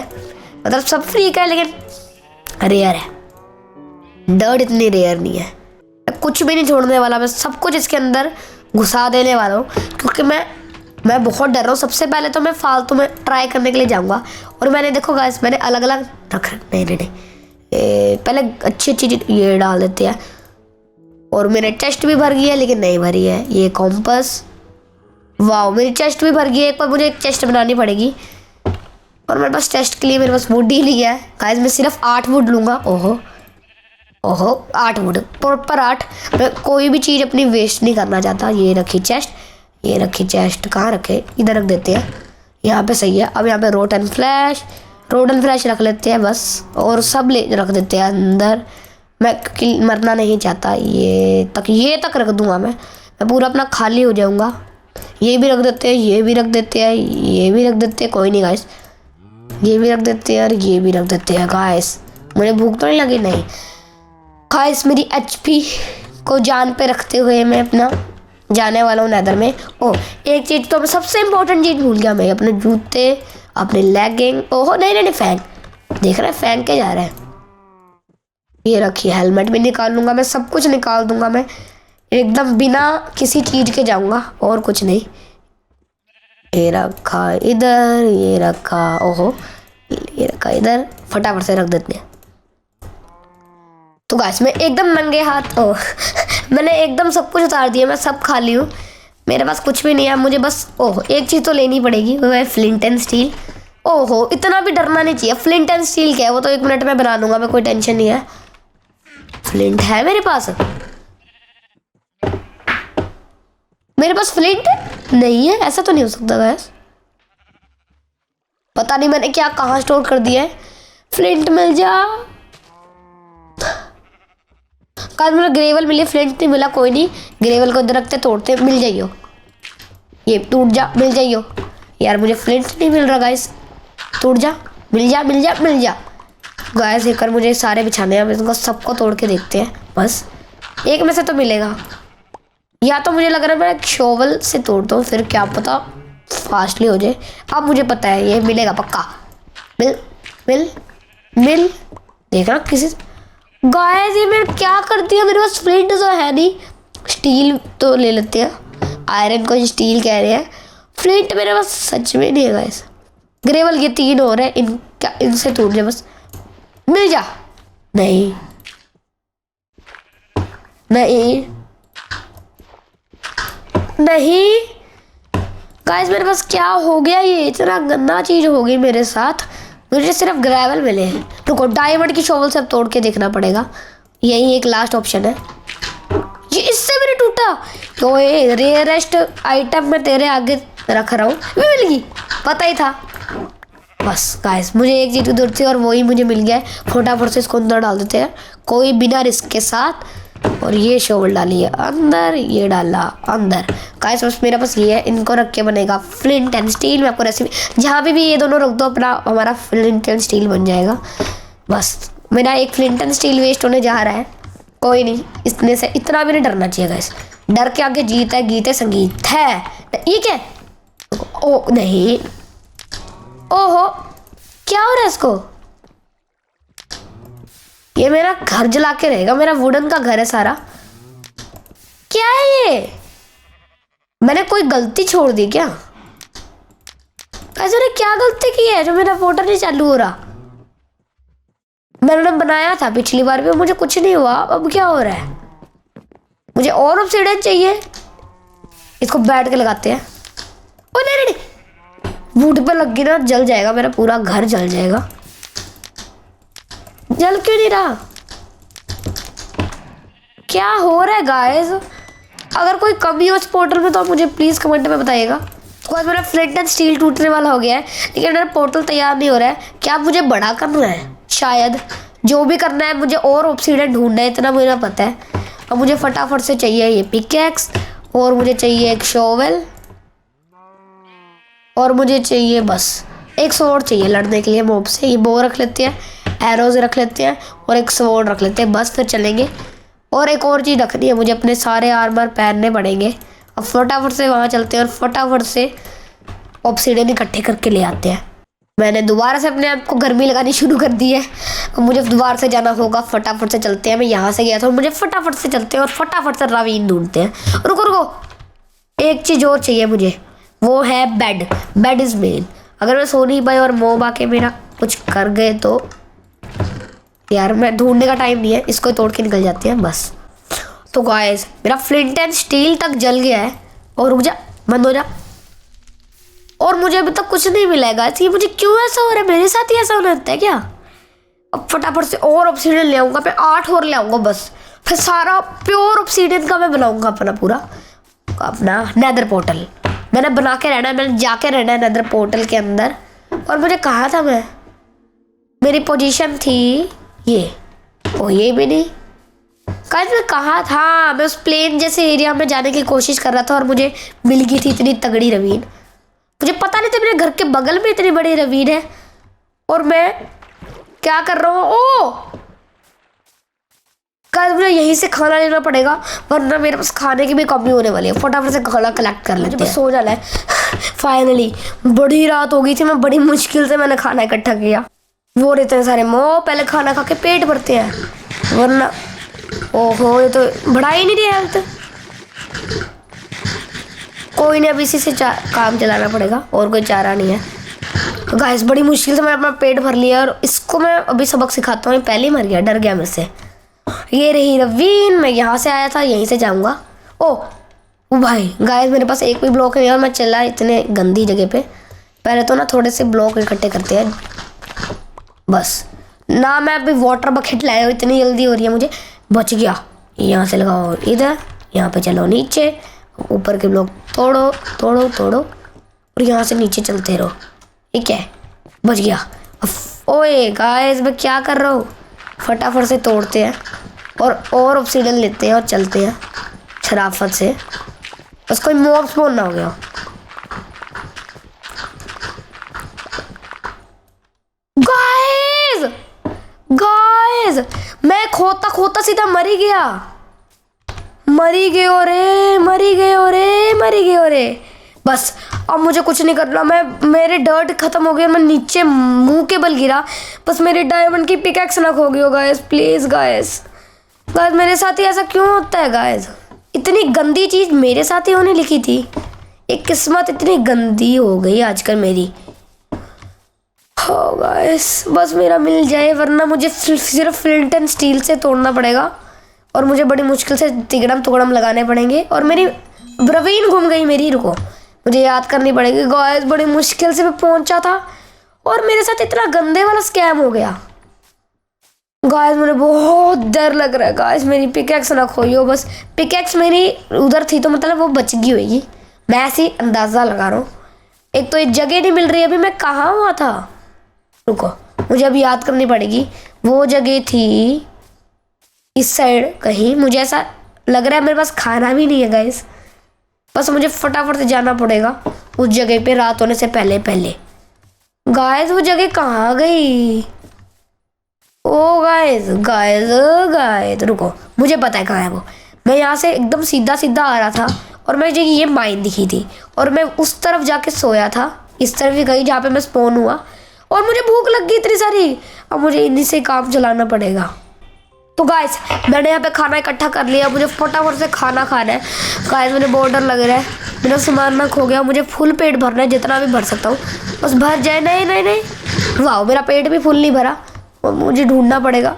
मतलब सब फ्री का है लेकिन रेयर है। डर्ट इतनी रेयर नहीं है, कुछ भी नहीं छोड़ने वाला, मैं सब कुछ इसके अंदर घुसा देने वाला हूँ क्योंकि मैं बहुत डर रहा हूँ। सबसे पहले तो मैं फालतू में ट्राई करने के लिए जाऊँगा और मैंने देखो गाइस मैंने अलग अलग रख नहीं पहले अच्छी चीज़ ये डाल देते हैं। और मेरे चेस्ट भी भर गई है लेकिन नहीं भरी है ये कॉम्पस। वाह मेरी चेस्ट भी भर गई है, एक बार मुझे एक चेस्ट बनानी पड़ेगी और मेरे पास चेस्ट के लिए मेरे पास वुड ही नहीं है गाइस। मैं सिर्फ 8 वुड लूँगा। ओहो 8 वुड, प्रॉपर 8। मैं कोई भी चीज़ अपनी वेस्ट नहीं करना चाहता। ये रखी चेस्ट, कहाँ रखे, इधर रख देते हैं, यहाँ पे सही है। अब यहाँ पे रोडन फ्लैश रख लेते हैं बस, और सब ले रख देते हैं अंदर। मैं मरना नहीं चाहता, ये तक रख दूंगा मैं पूरा अपना खाली हो जाऊंगा। ये भी रख देते हैं, ये भी रख देते हैं, कोई नहीं गाइस, ये भी रख देते हैं और ये भी रख देते हैं गाइस। मुझे भूख तो नहीं लगी, नहीं गाइस। मेरी HP को जान पे रखते हुए मैं अपना जाने वाला हूँ नेदर में। एक चीज़ तो मैं सबसे इम्पोर्टेंट चीज़ भूल गया, मैं अपने जूते, अपने लेगिंग, नहीं फैन, देख रहा है फैन के जा रहा है। ये रखिए, हेलमेट भी निकाल लूँगा मैं, सब कुछ निकाल दूंगा मैं, एकदम बिना किसी चीज़ के जाऊँगा और कुछ नहीं। ये रखा इधर, ये रखा, ओहो ये रखा इधर, फटाफट से रख देते हैं। तो गाइस मैं एकदम नंगे हाथ मैंने एकदम सब कुछ उतार दिया, मैं सब खा ली हूँ, मेरे पास कुछ भी नहीं है। मुझे बस एक चीज़ तो लेनी पड़ेगी, वो है फ्लिंट एंड स्टील। ओहो इतना भी डरना नहीं चाहिए। फ्लिंट एंड स्टील क्या है, वो तो 1 मिनट में बना लूंगा मैं, कोई टेंशन नहीं है। फ्लिंट है मेरे पास फ्लिंट नहीं है, ऐसा तो नहीं हो सकता गाइस। पता नहीं मैंने क्या कहाँ स्टोर कर दिया है। फ्लिंट मिल जा। कल मुझे ग्रेवल मिली, फ्लिंट नहीं मिला, कोई नहीं, ग्रेवल को इधर रखते तोड़ते, मिल जाइयो। ये टूट जा, मिल जाइयो। यार मुझे फ्लिंट नहीं मिल रहा गाइस, टूट जा, मिल जा मिल जा मिल जा। गाइस एक मुझे सारे बिछाने हैं, इनको सबको तोड़ के देखते हैं, बस एक में से तो मिलेगा। या तो मुझे लग रहा है मैं एक शोवल से तोड़ता हूँ, फिर क्या पता फास्टली हो जाए। अब मुझे पता है ये मिलेगा पक्का। मिल मिल मिल, देखना किसी। गाइस ये मैंने क्या कर दिया, मेरे पास फ्लिंट तो है नहीं। स्टील तो ले लेते हैं, आयरन को स्टील कह रहे हैं, फ्लिंट मेरे पास सच में नहीं है गाइस। ग्रेवल ये 3 हो रहे हैं, इनसे टूट जाए बस। मिल जा। नहीं नहीं नहीं गाइस मेरे पास क्या हो गया, ये इतना गंदा चीज हो गई मेरे साथ। मुझे सिर्फ ग्रेवल मिले हैं। रुको डायमंड की शॉवल से अब तोड़ के देखना पड़ेगा, यही एक लास्ट ऑप्शन है। ये इससे मेरे टूटा। तो ये रेयरेस्ट आइटम मैं तेरे आगे रख रहा हूँ, मिल गई, पता ही था। बस गाइस मुझे एक चीज की जरूरत थी और वही मुझे मिल गया है। फटाफट से इसको अंदर डाल देते हैं, कोई बिना रिस्क के साथ। और ये शॉवल डाली है अंदर, ये डाला अंदर। गाइस बस मेरे पास ये है, इनको रख के बनेगा फ्लिंट एंड स्टील। मैं आपको रेसिपी जहाँ पे भी ये दोनों रख दो, अपना हमारा फ्लिंट एंड स्टील बन जाएगा। बस मेरा एक फ्लिंट एंड स्टील वेस्ट होने जा रहा है, कोई नहीं, इतने से इतना भी नहीं डरना चाहिए गाइस। डर के आगे जीत है, गीत है संगीत है। ये क्या, ओ नहीं, ओहो क्या हो रहा है इसको। ये मेरा घर जला के रहेगा, मेरा वुडन का घर है सारा। क्या है ये, मैंने कोई गलती छोड़ दी क्या। ऐसे क्या गलती की है जो मेरा मोटर नहीं चालू हो रहा। मैंने बनाया था पिछली बार भी, मुझे कुछ नहीं हुआ, अब क्या हो रहा है। मुझे और ऑब्सीडियन चाहिए, इसको बैठ के लगाते हैं। ओ नहीं नहीं, वुड पे लग गई ना, जल जाएगा मेरा पूरा घर, जल जाएगा। जल क्यों नहीं रहा, क्या हो रहा है गाइस। अगर कोई कमी हो इस पोर्टल में तो आप मुझे प्लीज कमेंट में बताइएगा। बिकॉज मेरा फ्लिंट एंड स्टील टूटने वाला हो गया है, लेकिन मेरा पोर्टल तैयार नहीं हो रहा है। क्या मुझे बड़ा करना है, शायद जो भी करना है, मुझे और ऑब्सीडियन ढूंढना है, इतना मुझे पता है। अब मुझे फटाफट से चाहिए ये पिकेक्स, और मुझे चाहिए एक शॉवेल, और मुझे चाहिए बस एक स्वॉर्ड चाहिए लड़ने के लिए मॉब से। ये बो रख लेते हैं, एरोज रख लेते हैं, और एक स्वॉर्ड रख लेते हैं, बस फिर चलेंगे। और एक और चीज़ रखनी है मुझे, अपने सारे आर्मर पहनने पड़ेंगे। अब फटाफट से वहाँ चलते हैं और फटाफट से ऑब्सीडियन इकट्ठे करके ले आते हैं। मैंने दोबारा से अपने आप को गर्मी लगानी शुरू कर दी है, अब मुझे दोबारा से जाना होगा। फटाफट से चलते हैं, मैं यहाँ से गया था, मुझे फटाफट से चलते हैं और फटाफट से रवीन ढूंढते हैं। रुको रुको, एक चीज़ और चाहिए मुझे, वो है बेड। Bed is main. अगर मैं सो नहीं पाई और मोब आके मेरा कुछ कर गए तो यार, मैं ढूंढने का टाइम नहीं है, इसको तोड़ के निकल जाते हैं बस। तो गाइस मेरा फ्लिंट एंड स्टील तक जल गया है। और रुक जा, बंद हो जा। और मुझे अभी तक कुछ नहीं मिला है गाइस, ये मुझे क्यों ऐसा हो रहा है, मेरे साथ ही ऐसा होना होता है क्या। अब फटाफट से और ऑब्सीडियन ले आऊँगा, मैं 8 और ले आऊँगा बस, फिर सारा प्योर ऑब्सीडियन का मैं बनाऊँगा अपना नेदर पोर्टल। मैंने बना के रहना है, मैंने जाके रहना है नेदर पोर्टल के अंदर। और मुझे कहा था मेरी पोजीशन थी ये, ओ ये भी नहीं। गाइस मैं कहा था, मैं उस प्लेन जैसे एरिया में जाने की कोशिश कर रहा था और मुझे मिल गई थी इतनी तगड़ी रवीन। मुझे पता नहीं था मेरे घर के बगल में इतनी बड़ी रवीन है। और मैं क्या कर रहा हूँ, ओ गाइस मुझे यहीं से खाना लेना पड़ेगा, वरना मेरे पास खाने की भी कमी होने वाली है। फटाफट से खाना कलेक्ट कर लेते हैं, सो जाना है। फाइनली बड़ी रात हो गई थी, मैं बड़ी मुश्किल से मैंने खाना इकट्ठा किया। वो रहते हैं सारे मोह, पहले खाना खा के पेट भरते हैं, वरना ओहो ये तो बढ़ा ही नहीं रही हेल्थ। कोई नहीं, अब इसी से काम चलाना पड़ेगा, और कोई चारा नहीं है। गाइस बड़ी मुश्किल से मैंने अपना पेट भर लिया, और इसको मैं अभी सबक सिखाता हूँ। पहले ही मर गया, डर गया मेरे से। ये रही रवीन, मैं यहाँ से आया था, यहीं से जाऊँगा। ओ भाई गाइस मेरे पास एक भी ब्लॉक नहीं है, और मैं चला इतने गंदी जगह पे। पहले तो ना थोड़े से ब्लॉक इकट्ठे करते हैं बस ना। मैं अभी वाटर बकेट लाया हूँ, इतनी जल्दी हो रही है मुझे। बच गया। यहाँ से लगाओ इधर, यहाँ पे चलो नीचे, ऊपर के ब्लॉक तोड़ो तोड़ो तोड़ो, और यहाँ से नीचे चलते रहो। ठीक है, बच गया। ओए गाइस मैं क्या कर रहा हूँ, फटाफट से तोड़ते हैं और ऑब्सीडियन लेते हैं और चलते हैं शराफत से। बस कोई मॉब स्पॉन ना हो गया। गाइस गाइस मैं खोता खोता सीधा मरी गया। मरी गयो रे, मरी गयो रे, मरी गयो रे। बस अब मुझे कुछ नहीं करना। मेरे डर्ट खत्म हो गए, मैं नीचे मुंह के बल गिरा। बस मेरे डायमंड की पिकैक्स ना खो गई हो गाइस, प्लीज गाइस। गाइस मेरे साथ ही ऐसा क्यों होता है गाइस? इतनी गंदी चीज मेरे साथ ही होने लिखी थी। एक किस्मत इतनी गंदी हो गई आजकल मेरी। हो गाइस बस मेरा मिल जाए, वरना मुझे सिर्फ फ्लिंट एंड स्टील से तोड़ना पड़ेगा, और मुझे बड़ी मुश्किल से तिगड़म तुगड़म लगाने पड़ेंगे। और मेरी रवीन घूम गई मेरी, रुको मुझे याद करनी पड़ेगी। गाइस बड़ी मुश्किल से मैं पहुंचा था, और मेरे साथ इतना गंदे वाला स्कैम हो गया। गाइस मुझे बहुत डर लग रहा है। गाइस मेरी पिकैक्स ना खोइयो। बस पिकैक्स मेरी उधर थी तो मतलब वो बच गई होगी, मैं ऐसे ही अंदाज़ा लगा रहा हूँ। एक तो ये जगह नहीं मिल रही, अभी मैं कहाँ हुआ था, रुको मुझे अभी याद करनी पड़ेगी। वो जगह थी इस साइड कहीं, मुझे ऐसा लग रहा है। मेरे पास खाना भी नहीं है गाइस, बस मुझे फटाफट से जाना पड़ेगा उस जगह पे रात होने से पहले पहले। गाइस वो जगह कहाँ गई? ओ गाइस गाइस गाइस रुको, मुझे पता है कहाँ है वो। मैं यहाँ से एकदम सीधा सीधा आ रहा था, और मुझे ये माइन दिखी थी, और मैं उस तरफ जाके सोया था। इस तरफ ही गई जहाँ पे मैं स्पॉन हुआ, और मुझे भूख लग गई इतनी सारी। अब मुझे इन्हीं से काम चलाना पड़ेगा। तो गाइस मैंने यहाँ पे खाना इकट्ठा कर लिया, मुझे फटाफट से खाना खाना है। गाइस मुझे बहुत डर लग रहा है, मेरा सामान ना खो गया। मुझे फुल पेट भरना है, जितना भी भर सकता हूँ बस भर जाए। नहीं नहीं नहीं, वाह मेरा पेट भी फुल नहीं भरा, और मुझे ढूंढना पड़ेगा।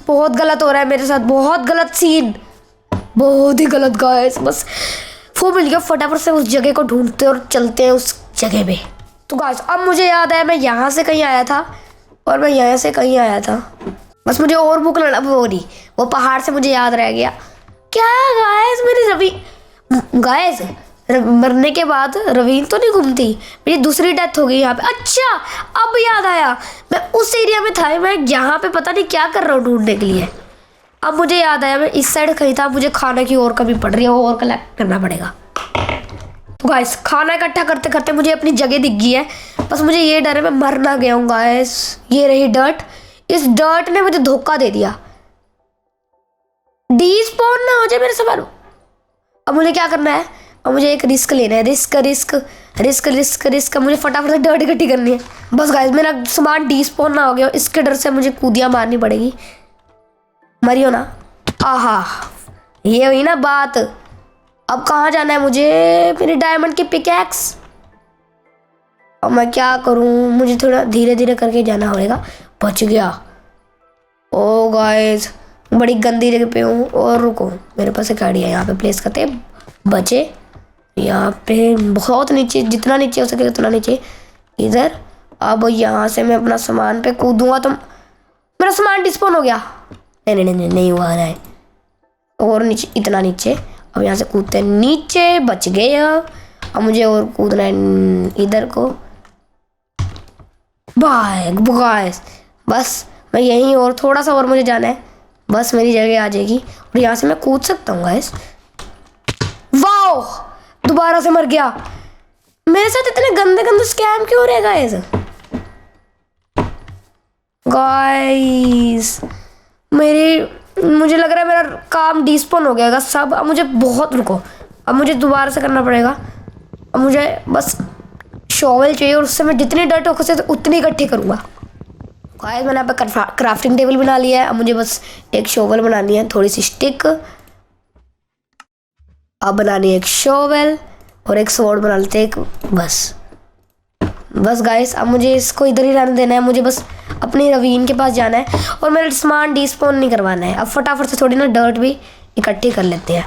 बहुत गलत हो रहा है मेरे साथ, बहुत गलत सीन, बहुत ही गलत। गाइस बस वो मिल गया, फटाफट से उस जगह को ढूंढते और चलते हैं उस जगह पे। तो गाइस अब मुझे याद आया, मैं यहाँ से कहीं आया था, और मैं यहाँ से कहीं आया था। बस मुझे और भूख लगा, वो पहाड़ से मुझे याद रह गया। क्या गाइस मेरी गाइस मरने के बाद रवीन तो नहीं घूमती, मेरी दूसरी डेथ हो गई यहाँ पे। अच्छा अब याद आया, मैं उस एरिया में था, मैं यहाँ पे पता नहीं क्या कर रहा हूँ ढूंढने के लिए। अब मुझे याद आया, मैं इस साइड कहीं था, मुझे खाने की और कमी पड़ रही है, और कलेक्ट करना पड़ेगा। तो गाइस खाना इकट्ठा करते करते मुझे अपनी जगह दिख गई है। बस मुझे ये डर है मैं मर ना गया हूँ गाइस। ये रही डर्ट, इस डर्ट ने मुझे धोखा दे दिया। डिस्पॉन ना हो जाए मेरे सामान। अब मुझे क्या करना है, अब मुझे एक रिस्क लेना है। Risk risk risk risk risk, मुझे फटाफट से डर्ट इकट्ठी करनी है। बस गाइस मेरा सामान डिस्पॉन ना हो गया, इसके डर से मुझे कूदियाँ मारनी पड़ेगी। मरियो ना, आहा ये हुई ना बात। अब कहाँ जाना है मुझे? मेरी डायमंड की पिकैक्स। अब मैं क्या करूँ, मुझे थोड़ा धीरे धीरे करके जाना होगा। बच गया। ओ गाइस बड़ी गंदी जगह पे हूँ, और रुको मेरे पास एक गाड़ी है, यहाँ पे प्लेस करते हैं। बचे यहाँ पे बहुत नीचे, जितना नीचे हो सके उतना नीचे इधर। अब यहाँ से मैं अपना सामान पे कूदूंगा तो मेरा सामान डिस्पोन हो गया। नहीं नहीं नहीं नहीं हुआ है, और नीचे इतना नीचे। अब यहाँ से कूदते हैं नीचे, बच गए। अब मुझे और कूदना है इधर को। बाय गाइस बस मैं यहीं, और थोड़ा सा और मुझे जाना है, बस मेरी जगह आ जाएगी, और यहाँ से मैं कूद सकता हूँ गाइस। वाओ दोबारा से मर गया। मेरे साथ इतने गंदे गंदे स्कैम क्यों हो रहे गाइस? गाइस मुझे लग रहा है मेरा काम डिस्पोन हो गया सब। अब मुझे बहुत, रुको अब मुझे दोबारा से करना पड़ेगा। अब मुझे बस शॉवल चाहिए, और उससे मैं जितनी डर्ट हो सके उतनी इकट्ठी करूँगा। गाइस मैंने यहाँ पे क्राफ्टिंग टेबल बना लिया है। अब मुझे बस एक शॉवल बनानी है, थोड़ी सी स्टिक। अब बनानी है एक शॉवल, और एक स्वॉर्ड बना लेते हैं, एक बस गाइस। अब मुझे इसको इधर ही रहने देना है, मुझे बस अपनी रवीन के पास जाना है और मेरा सामान डिस्पोन नहीं करवाना है। अब फटाफट से थोड़ी ना डर्ट भी इकट्ठी कर लेते हैं।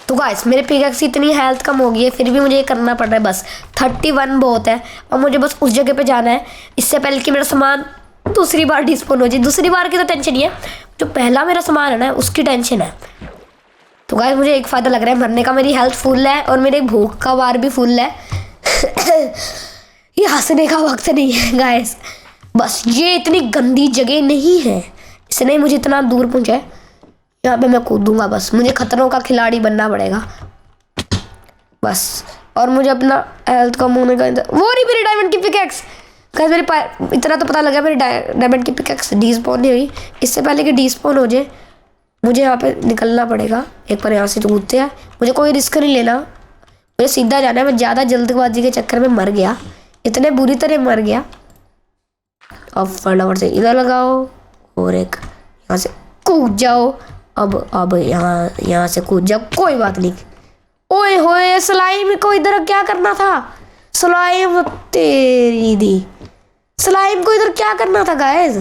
तो गाइस मेरे पिकैक्स की इतनी हेल्थ कम हो गई है, फिर भी मुझे ये करना पड़ रहा है। बस 31 बहुत है और मुझे बस उस जगह पे जाना है इससे पहले कि मेरा सामान दूसरी बार डिस्पोन हो जाए। दूसरी बार की तो टेंशन नहीं है, जो पहला मेरा सामान है ना उसकी टेंशन है। तो गाइस मुझे एक फ़ायदा लग रहा है मरने का, मेरी हेल्थ फुल है और मेरे भूख का बार भी फुल है। ये हंसने का वक्त नहीं है गाइस, बस ये इतनी गंदी जगह नहीं है, इसने मुझे इतना दूर पहुँचाए। यहाँ पे मैं कूदूंगा, बस मुझे खतरों का खिलाड़ी बनना पड़ेगा बस। और मुझे अपना हेल्थ कम होने का वो नहीं मेरी डायमंड की पिकैक्स। गाइस मेरे इतना तो पता लगा मेरी डायमंड की पिकैक्स डिस्पॉन नहीं हुई। इससे पहले कि डिस्पॉन हो जाए मुझे यहाँ पे निकलना पड़ेगा। एक बार यहाँ से तो कूदते हैं, मुझे कोई रिस्क नहीं लेना, मुझे सीधा जाना है। मैं ज़्यादा जल्दबाजी के चक्कर में मर गया, इतने बुरी तरह मर गया। अब फटाफट से इधर लगाओ और एक यहाँ से कूद जाओ। अब यहाँ से कूद जाओ, कोई बात नहीं। ओए होए स्लाइम को इधर क्या करना था? स्लाइम तेरी दी, स्लाइम को इधर क्या करना था गाइस?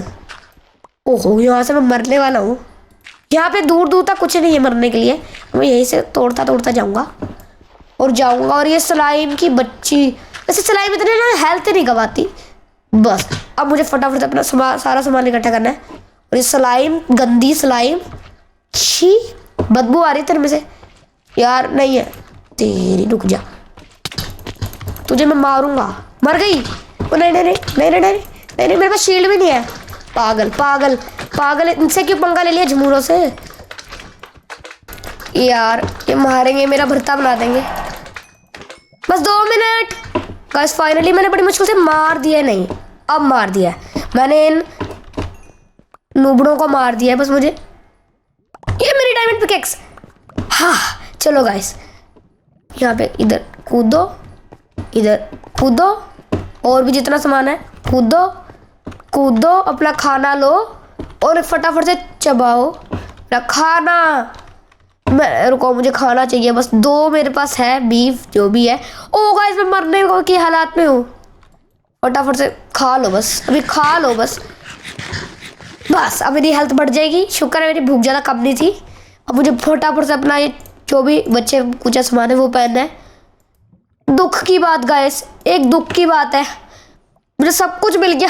ओहो यहाँ से मैं मरने वाला हूँ। यहाँ पे दूर दूर तक कुछ नहीं है मरने के लिए, मैं यहीं से तोड़ता जाऊँगा और ये स्लाइम की बच्ची, वैसे स्लाइम इतने ना हेल्थ नहीं गवाती। बस अब मुझे फटाफट से अपना सारा सामान इकट्ठा करना है। और ये स्लाइम, गंदी स्लाइम, छी बदबू आ रही तेरे में से यार। नहीं है तेरी, रुक जा, तुझे मैं मारूंगा। मर गई? ओ नहीं नहीं नहीं नहीं नहीं नहीं नहीं, मेरे पास शील्ड भी नहीं है। पागल पागल पागल, इनसे क्यों पंगा ले लिया झमूरों से यार? ये मारेंगे, मेरा भरता बना देंगे। बस 2 मिनट गाइस, फाइनली मैंने बड़ी मुश्किल से मार दिया। नहीं अब मार दिया है मैंने, इन नूबड़ों को मार दिया है। बस मुझे ये मेरी डायमंड पिकैक्स। हाँ चलो गाइस, यहाँ पे इधर कूदो, इधर कूदो, और भी जितना सामान है कूदो कूदो, अपना खाना लो और फटाफट से चबाओ अपना खाना। मैं रुको, मुझे खाना चाहिए, बस 2 मेरे पास है बीफ जो भी है। ओ गाइस मैं मरने के हालात में हूँ, फटाफट से खा लो, बस अभी खा लो बस अब मेरी हेल्थ बढ़ जाएगी। शुक्र है मेरी भूख ज़्यादा कम नहीं थी। अब मुझे फटाफट से अपना ये जो भी बच्चे कुछ सामान है वो पहनना है। दुख की बात गाइस, एक दुख की बात है, मुझे सब कुछ मिल गया,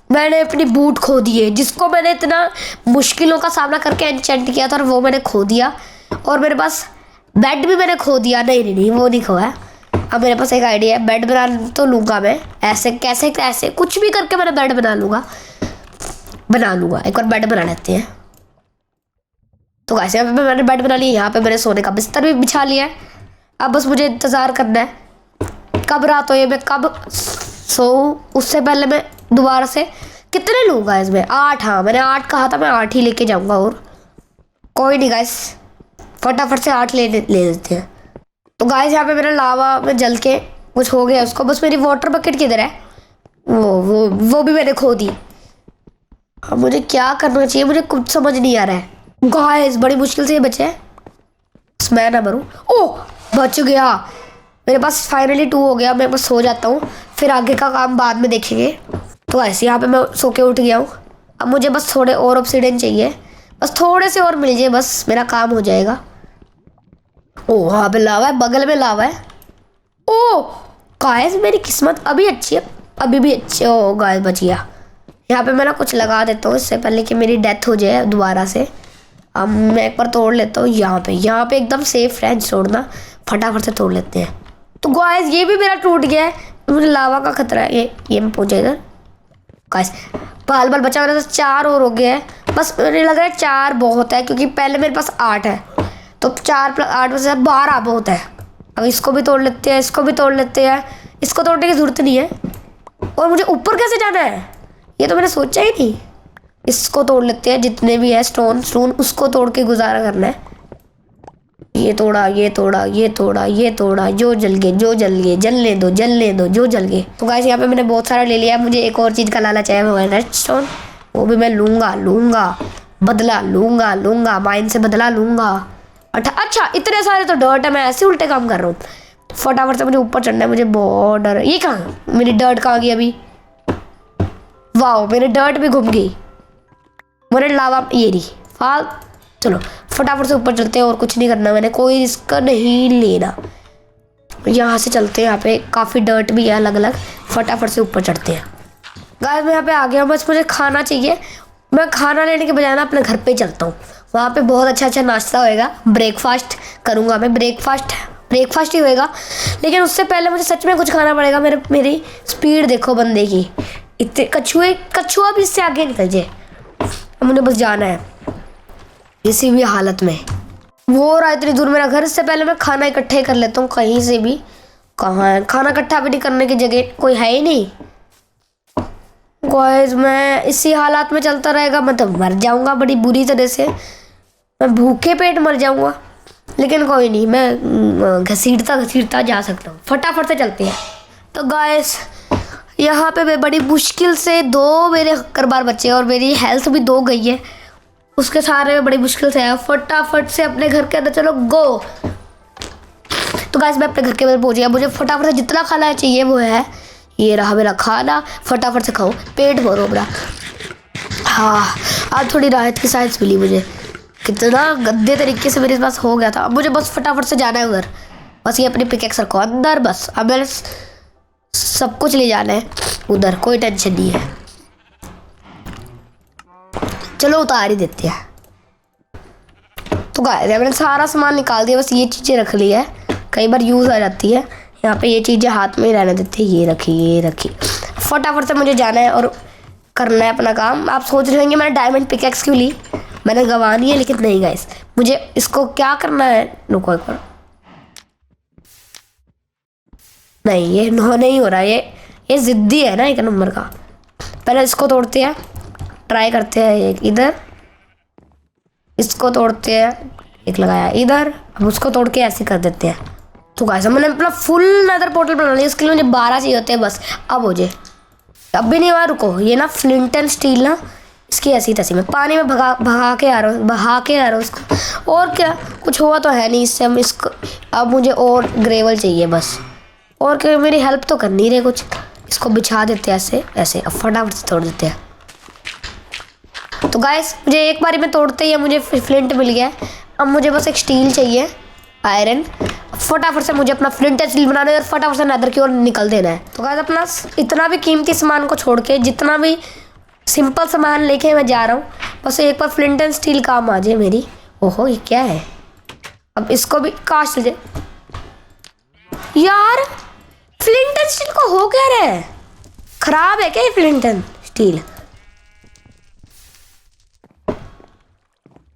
मैंने अपनी बूट खो दिए जिसको मैंने इतना मुश्किलों का सामना करके एन्चेंट किया था, और वो मैंने खो दिया। और मेरे पास बेड भी मैंने खो दिया। नहीं वो नहीं खोया। अब मेरे पास एक आइडिया है, बेड बना तो लूँगा मैं, ऐसे कैसे कैसे कुछ भी करके मैंने बेड बना लूँगा। एक बार बेड बना लेते हैं। तो कैसे यहाँ पे मैंने बेड बना लिया, यहाँ पे मैंने सोने का बिस्तर भी बिछा लिया है। अब बस मुझे इंतज़ार करना है कब रात हो, ये मैं कब सोऊं, उससे पहले मैं दोबारा से कितने लूँगा इसमें? 8। हाँ मैंने 8 कहा था, मैं 8 ही लेके जाऊँगा। और कोई नहीं गाइस, फटाफट से 8 ले लेते हैं। तो गाइस यहाँ पे मेरा लावा में जल के कुछ हो गया उसको। बस मेरी वाटर बकेट किधर है? वो भी मैंने खो दी। अब मुझे क्या करना चाहिए, मुझे कुछ समझ नहीं आ रहा है गाइस, बड़ी मुश्किल से ये बचे हैं। मैं ना मरूं। ओह बच गया, मेरे पास फाइनली 2 हो गया। मैं बस सो जाता हूँ, फिर आगे का काम बाद में देखेंगे। तो ऐसे यहाँ पे मैं सो के उठ गया हूँ। अब मुझे बस थोड़े और ऑब्सीडियन चाहिए, बस थोड़े से और मिल जाए, बस मेरा काम हो जाएगा। ओह वहाँ पे लावा है, बगल में लावा है। ओह गाइस मेरी किस्मत अभी अच्छी है, अभी भी अच्छी। ओह गाइस बच गया। यहाँ पे मैं ना कुछ लगा देता हूँ इससे पहले कि मेरी डेथ हो जाए दोबारा से। अब मैं एक बार तोड़ लेता हूँ यहाँ पे एकदम सेफ है छोड़ना, फटाफट से तोड़ लेते हैं। तो गाइस ये भी मेरा टूट गया है, मुझे लावा का खतरा है। ये मैं पहुँचा इधर गाइस, बाल बचा, मेरे पास 4 और हो गया है। बस मुझे लग रहा है 4 बहुत है, क्योंकि पहले मेरे पास 8 है, तो 4 + 8 में से 12 बहुत है। अब इसको भी तोड़ लेते हैं, इसको भी तोड़ लेते हैं। इसको तोड़ने की ज़रूरत नहीं है। और मुझे ऊपर कैसे जाना है ये तो मैंने सोचा ही नहीं। इसको तोड़ लेते हैं, जितने भी है स्टोन उसको तोड़ के गुजारा करना है। ये तोड़ा, जो जल गए जलने दो जो जल गए। तो गाइस यहाँ पे मैंने बहुत सारा ले लिया। मुझे एक और चीज़ का लालच है, वो है रेडस्टोन, वो भी मैं लूँगा, बदला लूँगा, माइन से बदला लूँगा। अच्छा इतने सारे तो डर्ट है, मैं ऐसे उल्टे काम कर रहा हूँ। फटाफट से मुझे ऊपर चढ़ना है, मुझे बहुत डर है। ये कहाँ मेरी डर्ट कहाँ गई अभी? वाह मेरी डर्ट भी घूम गई। मैंने लावा ये रही फाल। चलो फटाफट से ऊपर चलते हैं और कुछ नहीं करना, मैंने कोई रिस्क नहीं लेना। यहाँ से चलते हैं, यहाँ पे काफ़ी डर्ट भी है अलग अलग। फटाफट से ऊपर चढ़ते हैं। गाइस मैं यहाँ पे आ गया हूँ, बस मुझे खाना चाहिए। मैं खाना लेने के बजाय ना अपने घर पे चलता हूँ, वहाँ पे बहुत अच्छा नाश्ता होएगा। ब्रेकफास्ट करूँगा मैं, ब्रेकफास्ट ही होएगा। लेकिन उससे पहले मुझे सच में कुछ खाना पड़ेगा। मेरी स्पीड देखो बंदे की, इतने कछुआ भी इससे आगे निकल जाए। मुझे बस जाना है किसी भी हालत में। वो रहा इतनी दूर मेरा घर, इससे पहले मैं खाना इकट्ठे कर लेता हूँ कहीं से भी। कहाँ है खाना इकट्ठा भी नहीं करने की जगह? कोई है ही नहीं। गाइस मैं इसी हालात में चलता रहेगा मैं तो मर जाऊंगा बड़ी बुरी तरह से, मैं भूखे पेट मर जाऊंगा। लेकिन कोई नहीं, मैं घसीटता जा सकता हूँ। फटाफट से चलते हैं। तो गाइस यहाँ पे मैं बड़ी मुश्किल से 2 मेरे करबार बच्चे और मेरी हेल्थ भी 2 गई है, उसके सारे में बड़ी मुश्किल से आया। फटाफट से अपने घर के अंदर चलो गो। तो गाइस मैं अपने घर के अंदर पहुंच गया। मुझे फटाफट से जितना खाना चाहिए वो है, ये रहा मेरा खाना। फटाफट से खाओ, पेट भरो मेरा। हाँ आज थोड़ी राहत की सांस मिली मुझे। कितना गंदे तरीके से मेरे पास हो गया था। अब मुझे बस फटाफट से जाना है उधर। बस ये अपनी पिकेक्स रखो अंदर, बस अब मैंने सब कुछ ले जाना है उधर, कोई टेंशन नहीं है। चलो उतार ही देते हैं। तो गाइस मैंने सारा सामान निकाल दिया, बस ये चीज़ें रख ली है, कई बार यूज़ आ जाती है। यहाँ पे ये चीज़ें हाथ में ही रहने देते हैं। ये रखी। फटाफट से मुझे जाना है और करना है अपना काम। आप सोच रहे होंगे मैंने डायमंड पिकेक्स क्यों ली, मैंने गंवानी है। लेकिन नहीं गाइस, मुझे इसको क्या करना है, रुको एक बार। नहीं ये नहीं हो रहा, ये जिद्दी है ना एक नंबर का। पहले इसको तोड़ते हैं, ट्राई करते हैं। एक इधर, इसको तोड़ते हैं, एक लगाया इधर। अब उसको तोड़ के ऐसे कर देते हैं। तो गाइस मैंने अपना फुल नेदर पोर्टल बना लिया। इसके लिए मुझे 12 चाहिए होते हैं बस। अब हो जाए, अब भी नहीं हुआ। रुको, ये ना फ्लिंट एंड स्टील ना, इसकी ऐसी तैसी मैं पानी में बहा के आ रहा हूँ उसको। और क्या, कुछ हुआ तो है नहीं इससे। हम इसको अब मुझे और ग्रेवल चाहिए बस। और क्या, मेरी हेल्प तो कर नहीं रहे कुछ। इसको बिछा देते हैं ऐसे। अब फटाफट से तोड़ देते हैं। तो गाइस मुझे एक बारी में तोड़ते ही मुझे फ्लिंट मिल गया। अब मुझे बस एक स्टील चाहिए, आयरन। फटाफट से मुझे अपना फ्लिंट एंड स्टील बनाना है और फटाफट से नेदर की ओर निकल देना है। तो गाइस अपना इतना भी कीमती सामान को छोड़ के जितना भी सिंपल सामान लेके मैं जा रहा हूँ, बस एक बार फ्लिंट एंड स्टील काम आ जाए मेरी। ओहो ये क्या है? अब इसको भी काश ले यार। फ्लिंट एंड स्टील को हो क्या रहा है? खराब है क्या ये फ्लिंट एंड स्टील?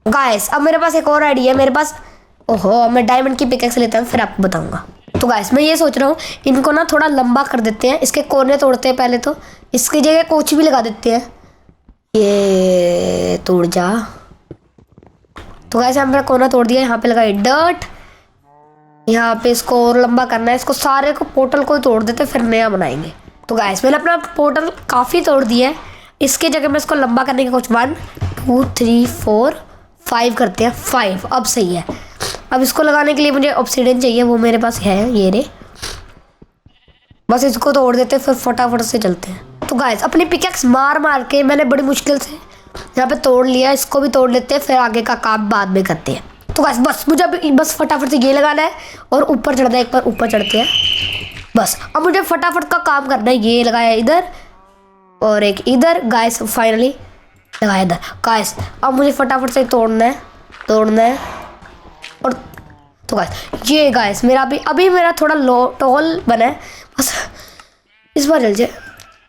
गाइस अब मेरे पास एक और आइडिया है मेरे पास। ओहो मैं डायमंड की पिकेक्स लेता हूँ, फिर आपको बताऊंगा। तो गाइस मैं ये सोच रहा हूँ इनको ना थोड़ा लंबा कर देते हैं। इसके कोने तोड़ते हैं पहले, तो इसकी जगह कोच भी लगा देते हैं। ये तोड़ जा। तो गाइस हमने कोना तोड़ दिया। यहाँ पे लगाई डर्ट, यहाँ पे इसको और लंबा करना है। इसको सारे को पोर्टल को तोड़ देते फिर नया बनाएंगे। तो गाइस मैंने अपना पोर्टल काफ़ी तोड़ दिया है। इसके जगह में इसको लंबा करने का कुछ 1 2 3 4 5 करते हैं। 5 अब सही है। अब इसको लगाने के लिए मुझे ऑब्सीडियन चाहिए, वो मेरे पास है ये रे। बस इसको तोड़ देते फिर फटाफट से चलते हैं। तो गाइस अपनी पिकेक्स मार के मैंने बड़ी मुश्किल से यहाँ पे तोड़ लिया। इसको भी तोड़ लेते हैं, फिर आगे का काम बाद में करते हैं। तो गाइस बस मुझे बस फटाफट से ये लगाना है और ऊपर चढ़ना है। एक बार ऊपर चढ़ते हैं बस। अब मुझे फटाफट का काम करना है। ये लगाया इधर और एक इधर। गाइस फाइनली लगाया इधर। गाइस अब मुझे फटाफट से तोड़ना है और तो गाइस ये गाइस मेरा अभी मेरा थोड़ा लो टॉल बना है, बस इस बार जल जाए।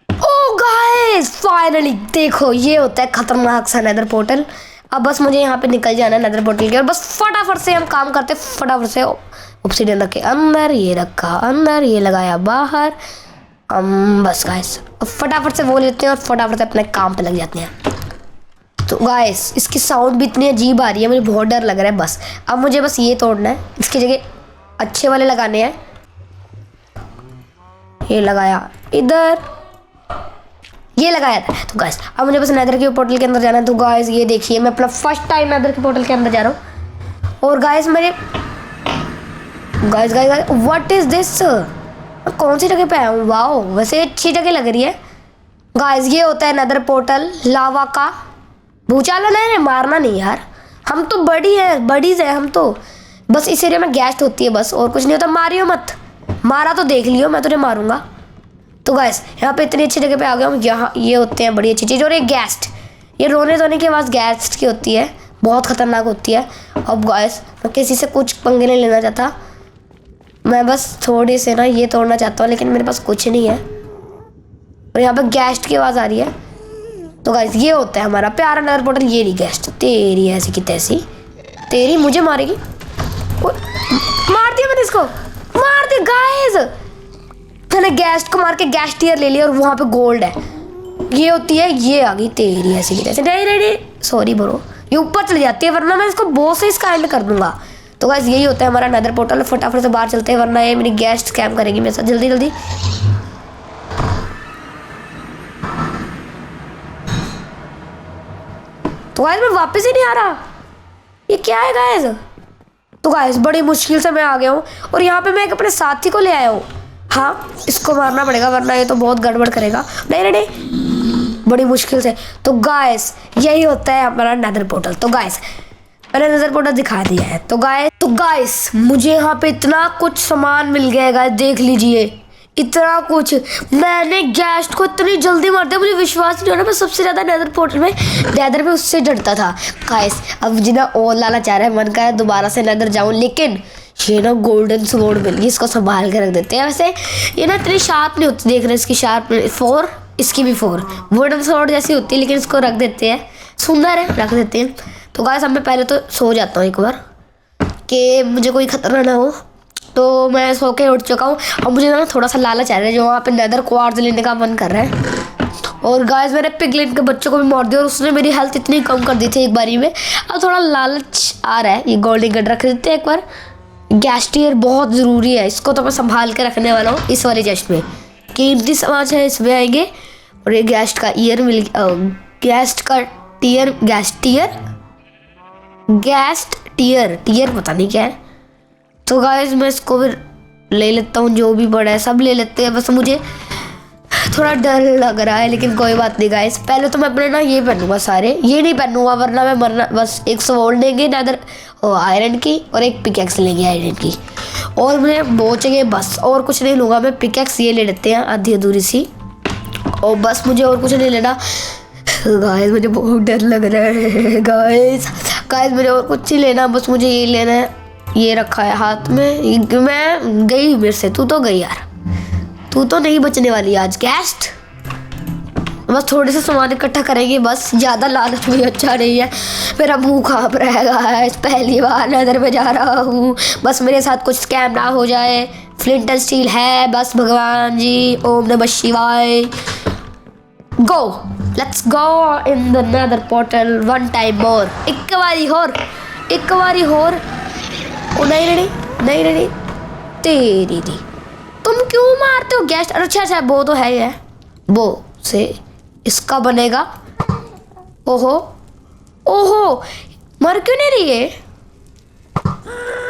ओ गाइस फाइनली देखो ये होता है खतरनाक सा नेदर पोर्टल। अब बस मुझे यहाँ पे निकल जाना है नेदर पोर्टल के और बस फटाफट से हम काम करते। फटाफट से ऑब्सीडियन रखे अंदर, ये रखा अंदर, ये लगाया बाहर। बस गाइस अब फटाफट से वो लेते हैं और फटाफट से अपने काम पे लग जाते हैं। तो गाइस इसकी साउंड भी इतनी अजीब आ रही है, मुझे बहुत डर लग रहा है। बस अब मुझे बस ये तोड़ना है, इसकी जगह अच्छे वाले लगाने हैं। ये लगाया इधर, ये लगाया था। तो गाइस अब मुझे बस नेदर के पोर्टल के अंदर जाना है। तो गाइस ये देखिए मैं अपना फर्स्ट टाइम नेदर के पोर्टल के अंदर जा रहा हूँ और गाइस मेरे guys guys what is this, कौन सी जगह पे आया हूँ? वाओ वैसे अच्छी जगह लग रही है। गाइस ये होता है नेदर पोर्टल लावा का। भूचालन है, मारना नहीं यार, हम तो बडीज है हम तो। बस इस एरिया में गैस्ट होती है बस, और कुछ नहीं होता। मारियो मत, मारा तो देख लियो, मैं तुझे मारूंगा। तो गाइस यहाँ पे इतनी अच्छी जगह पे आ गया हूँ। यहाँ ये होते हैं बड़ी अच्छी चीज़। और एक गैस्ट, ये रोने धोने की आवाज़ गैस्ट की होती है, बहुत खतरनाक होती है। अब गाइस मैं किसी से कुछ पंगे नहीं लेना चाहता, मैं बस थोड़ी से ना ये तोड़ना चाहता हूँ, लेकिन मेरे पास कुछ नहीं है। और यहाँ पे गैस्ट की आवाज़ आ रही है। तो गाइस ये होता है हमारा प्यारा नेदर पोर्टल। ये रही गैस्ट, तेरी ऐसी की तैसी, तेरी मुझे मारेगी। मार दिया मैंने इसको, मार दिया गाइस। मैंने गैस्ट को मार के गैस टीयर ले लिया, और वहाँ पे गोल्ड है। ये होती है, ये आ गई तेरी ऐसी की तैसी। नहीं सॉरी ब्रो, ये ऊपर चली जाती है, वरना मैं इसको बॉस से इसका एंड कर दूंगा। तो गाइस यही होता है हमारा नेदर पोर्टल। फटाफट से बाहर चलते हैं, वरना ये मेरी गैस्ट स्कैम करेगी मेरे साथ। जल्दी जल्दी। तो गाइस मैं वापस ही नहीं आ रहा, ये क्या है गाइस? तो गाइस बड़ी मुश्किल से मैं आ गया हूँ, और यहाँ पे मैं एक अपने साथी को ले आया हूँ। हाँ इसको मारना पड़ेगा, वरना ये तो बहुत गड़बड़ करेगा। नहीं बड़ी मुश्किल से। तो गाइस यही होता है हमारा नेदर पोर्टल। तो गाइस मैंने नेदर पोर्टल दिखा दिया है। तो गाइस मुझे यहाँ पे इतना कुछ सामान मिल गया है गाइस, देख लीजिए इतना कुछ। मैंने गैस्ट को इतनी जल्दी मार दिया, मुझे विश्वास नहीं हो रहा। मैं सबसे ज़्यादा नेदर में उससे डरता था गाइस। अब जितना और लालच आ रहा है, मन का है दोबारा से नेदर जाऊँ, लेकिन ये ना गोल्डन स्वॉर्ड मिल गई, इसको संभाल के रख देते हैं। वैसे ये ना इतनी शार्प नहीं होती, देख रहे इसकी शार्प 4, इसकी भी 4 वुडन स्वॉर्ड जैसी होती है, लेकिन इसको रख देते हैं, सुंदर है, रख देते हैं। तो गाइस अब मैं पहले तो सो जाता हूँ एक बार, कि मुझे कोई खतरा ना हो। तो मैं सो के उठ चुका हूँ। अब मुझे ना थोड़ा सा लालच आ रहा है, जो वहाँ पे नेदर क्वार्ट्ज लेने का मन कर रहा है। और गाइस मैंने पिगलिन के बच्चों को भी मार दिया, और उसने मेरी हेल्थ इतनी कम कर दी थी एक बारी में। अब थोड़ा लालच आ रहा है, ये गोल्डन गड रख देते हैं एक बार। गैस टीयर बहुत ज़रूरी है, इसको तो मैं संभाल के रखने वाला हूँ इस वाले चेस्ट में। कीमती सामान है इसमें आएंगे। और ये गैस का ईयर मिल गैस टीयर पता नहीं क्या है। तो गाइस मैं इसको भी ले लेता हूँ, जो भी बड़ा है सब ले लेते हैं। बस मुझे थोड़ा डर लग रहा है, लेकिन कोई बात नहीं गाइस। पहले तो मैं अपने ना ये पहनूंगा, सारे ये नहीं पहनूंगा वरना मैं मरना। बस एक स्वॉर्ड लेंगे नेदर आयरन की, और एक पिकैक्स लेंगे आयरन की, और मुझे पहुँचेंगे बस। और कुछ नहीं लूँगा मैं, पिकैक्स ये ले लेते हैं आधी अधूरी सी, और बस मुझे और कुछ नहीं लेना। गाइस मुझे बहुत डर लग रहा है गाइस मुझे और कुछ नहीं लेना, बस मुझे ये लेना है। ये रखा है हाथ में, मैं गई मेरे से, तू तो गई यार, तू तो नहीं बचने वाली आज गैस्ट। बस थोड़े से सामान इकट्ठा करेंगे बस, ज़्यादा लालच भी अच्छा नहीं है। मेरा मुंह काँप रहेगा, पहली बार नेदर में जा रहा हूँ, बस मेरे साथ कुछ स्कैम ना हो जाए। फ्लिंट एंड स्टील है बस, भगवान जी ओम नमः शिवाय। Go let's go in the nether portal one time more. एक बारी और। ओ नहीं तेरी दी, तुम क्यों मारते हो गैस्ट? अच्छा वो तो है, वो से इसका बनेगा। ओहो मर क्यों नहीं रही है?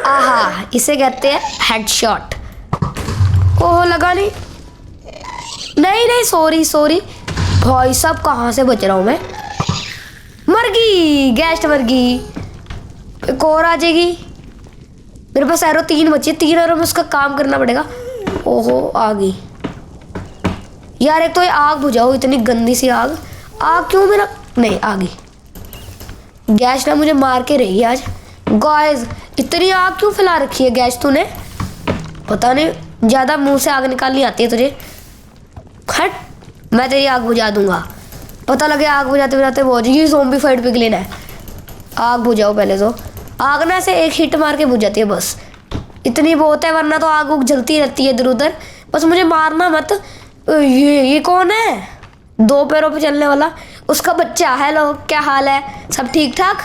आहा इसे कहते हैं हेडशॉट। ओहो लगा नहीं सॉरी भाई साहब, कहाँ से बच रहा हूँ मैं? मर गई गैस्ट, मर गई। एक और आ जाएगी। मेरे पास एरो 3 बची, 3 एरो में उसका काम करना पड़ेगा। ओहो आ गई यार, एक तो ये आग बुझाओ, इतनी गंदी सी आग क्यों मेरा नहीं आ गई। गैस ना मुझे मार के रही आज। गाइस इतनी आग क्यों फैला रखी है गैस तूने? पता नहीं, ज़्यादा मुंह से आग निकालनी आती है तुझे। हट, मैं तेरी आग बुझा दूंगा। पता लगे आग बुझाते बुझाते वो ये ज़ॉम्बी फाइट पिघलिन है। आग बुझाओ पहले तो। आग ना से एक हिट मार के बुझ जाती है बस, इतनी बहुत है, वरना तो आग उग जलती रहती है इधर उधर। बस मुझे मारना मत। ये कौन है? 2 पैरों पे चलने वाला, उसका बच्चा। हेलो क्या हाल है? सब ठीक ठाक?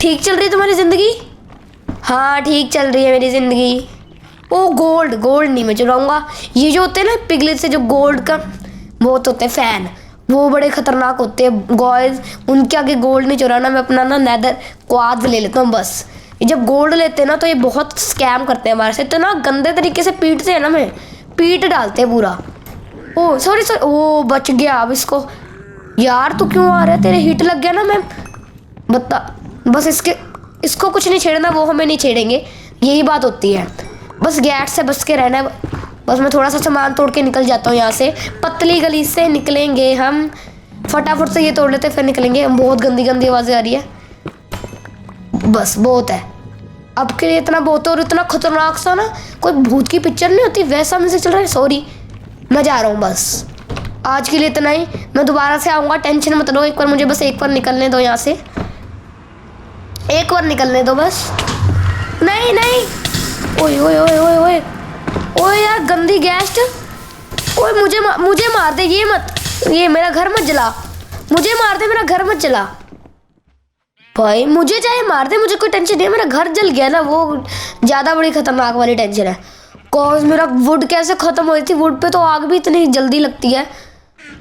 ठीक चल रही है तुम्हारी ज़िंदगी? हाँ ठीक चल रही है मेरी ज़िंदगी। ओ गोल्ड नहीं मैं चुराऊँगा। ये जो होते हैं ना पिगलेट से जो गोल्ड का बहुत होते हैं फैन, वो बड़े खतरनाक होते हैं गाइस, उनके आगे गोल्ड नहीं चुराना। मैं अपना ना नेदर क्वार्ट्ज ले लेता हूँ बस, ये जब गोल्ड लेते हैं ना तो ये बहुत स्कैम करते हैं हमारे से, इतना गंदे तरीके से पीटते हैं ना, हमें पीट डालते हैं पूरा। ओ सॉरी सॉरी, ओ बच गया। अब इसको यार तू क्यों आ रहा है, तेरे हिट लग गया ना मैम, बता। बस इसको कुछ नहीं छेड़ना, वो हमें नहीं छेड़ेंगे, यही बात होती है। बस गैट से बच के रहना है। बस मैं थोड़ा सा सामान तोड़ के निकल जाता हूँ यहाँ से, पतली गली से निकलेंगे हम, फटाफट से ये तोड़ लेते फिर निकलेंगे हम। बहुत गंदी गंदी आवाज़ें आ रही है, बस बहुत है अब के लिए, इतना बहुत है। और इतना खतरनाक सा ना, कोई भूत की पिक्चर नहीं होती वैसा मुझे चल रहा है। सॉरी, मैं जा रहा हूँ, बस आज के लिए इतना ही। मैं दोबारा से आऊँगा, टेंशन मत लो। एक बार मुझे बस एक बार निकलने दो यहाँ से, एक बार निकलने दो बस। नहीं नहीं, ओए ओए ओए ओए ओए ओए यार, गंदी गैस। ओए मुझे मार दे, ये मत, ये मेरा घर मत जला, मुझे मार दे, मेरा घर मत जला भाई। मुझे चाहे मार दे, मुझे कोई टेंशन नहीं है, मेरा घर जल गया ना, वो ज़्यादा बड़ी खतरनाक वाली टेंशन है। कॉज मेरा वुड कैसे ख़त्म हो रही थी, वुड पे तो आग भी इतनी जल्दी लगती है।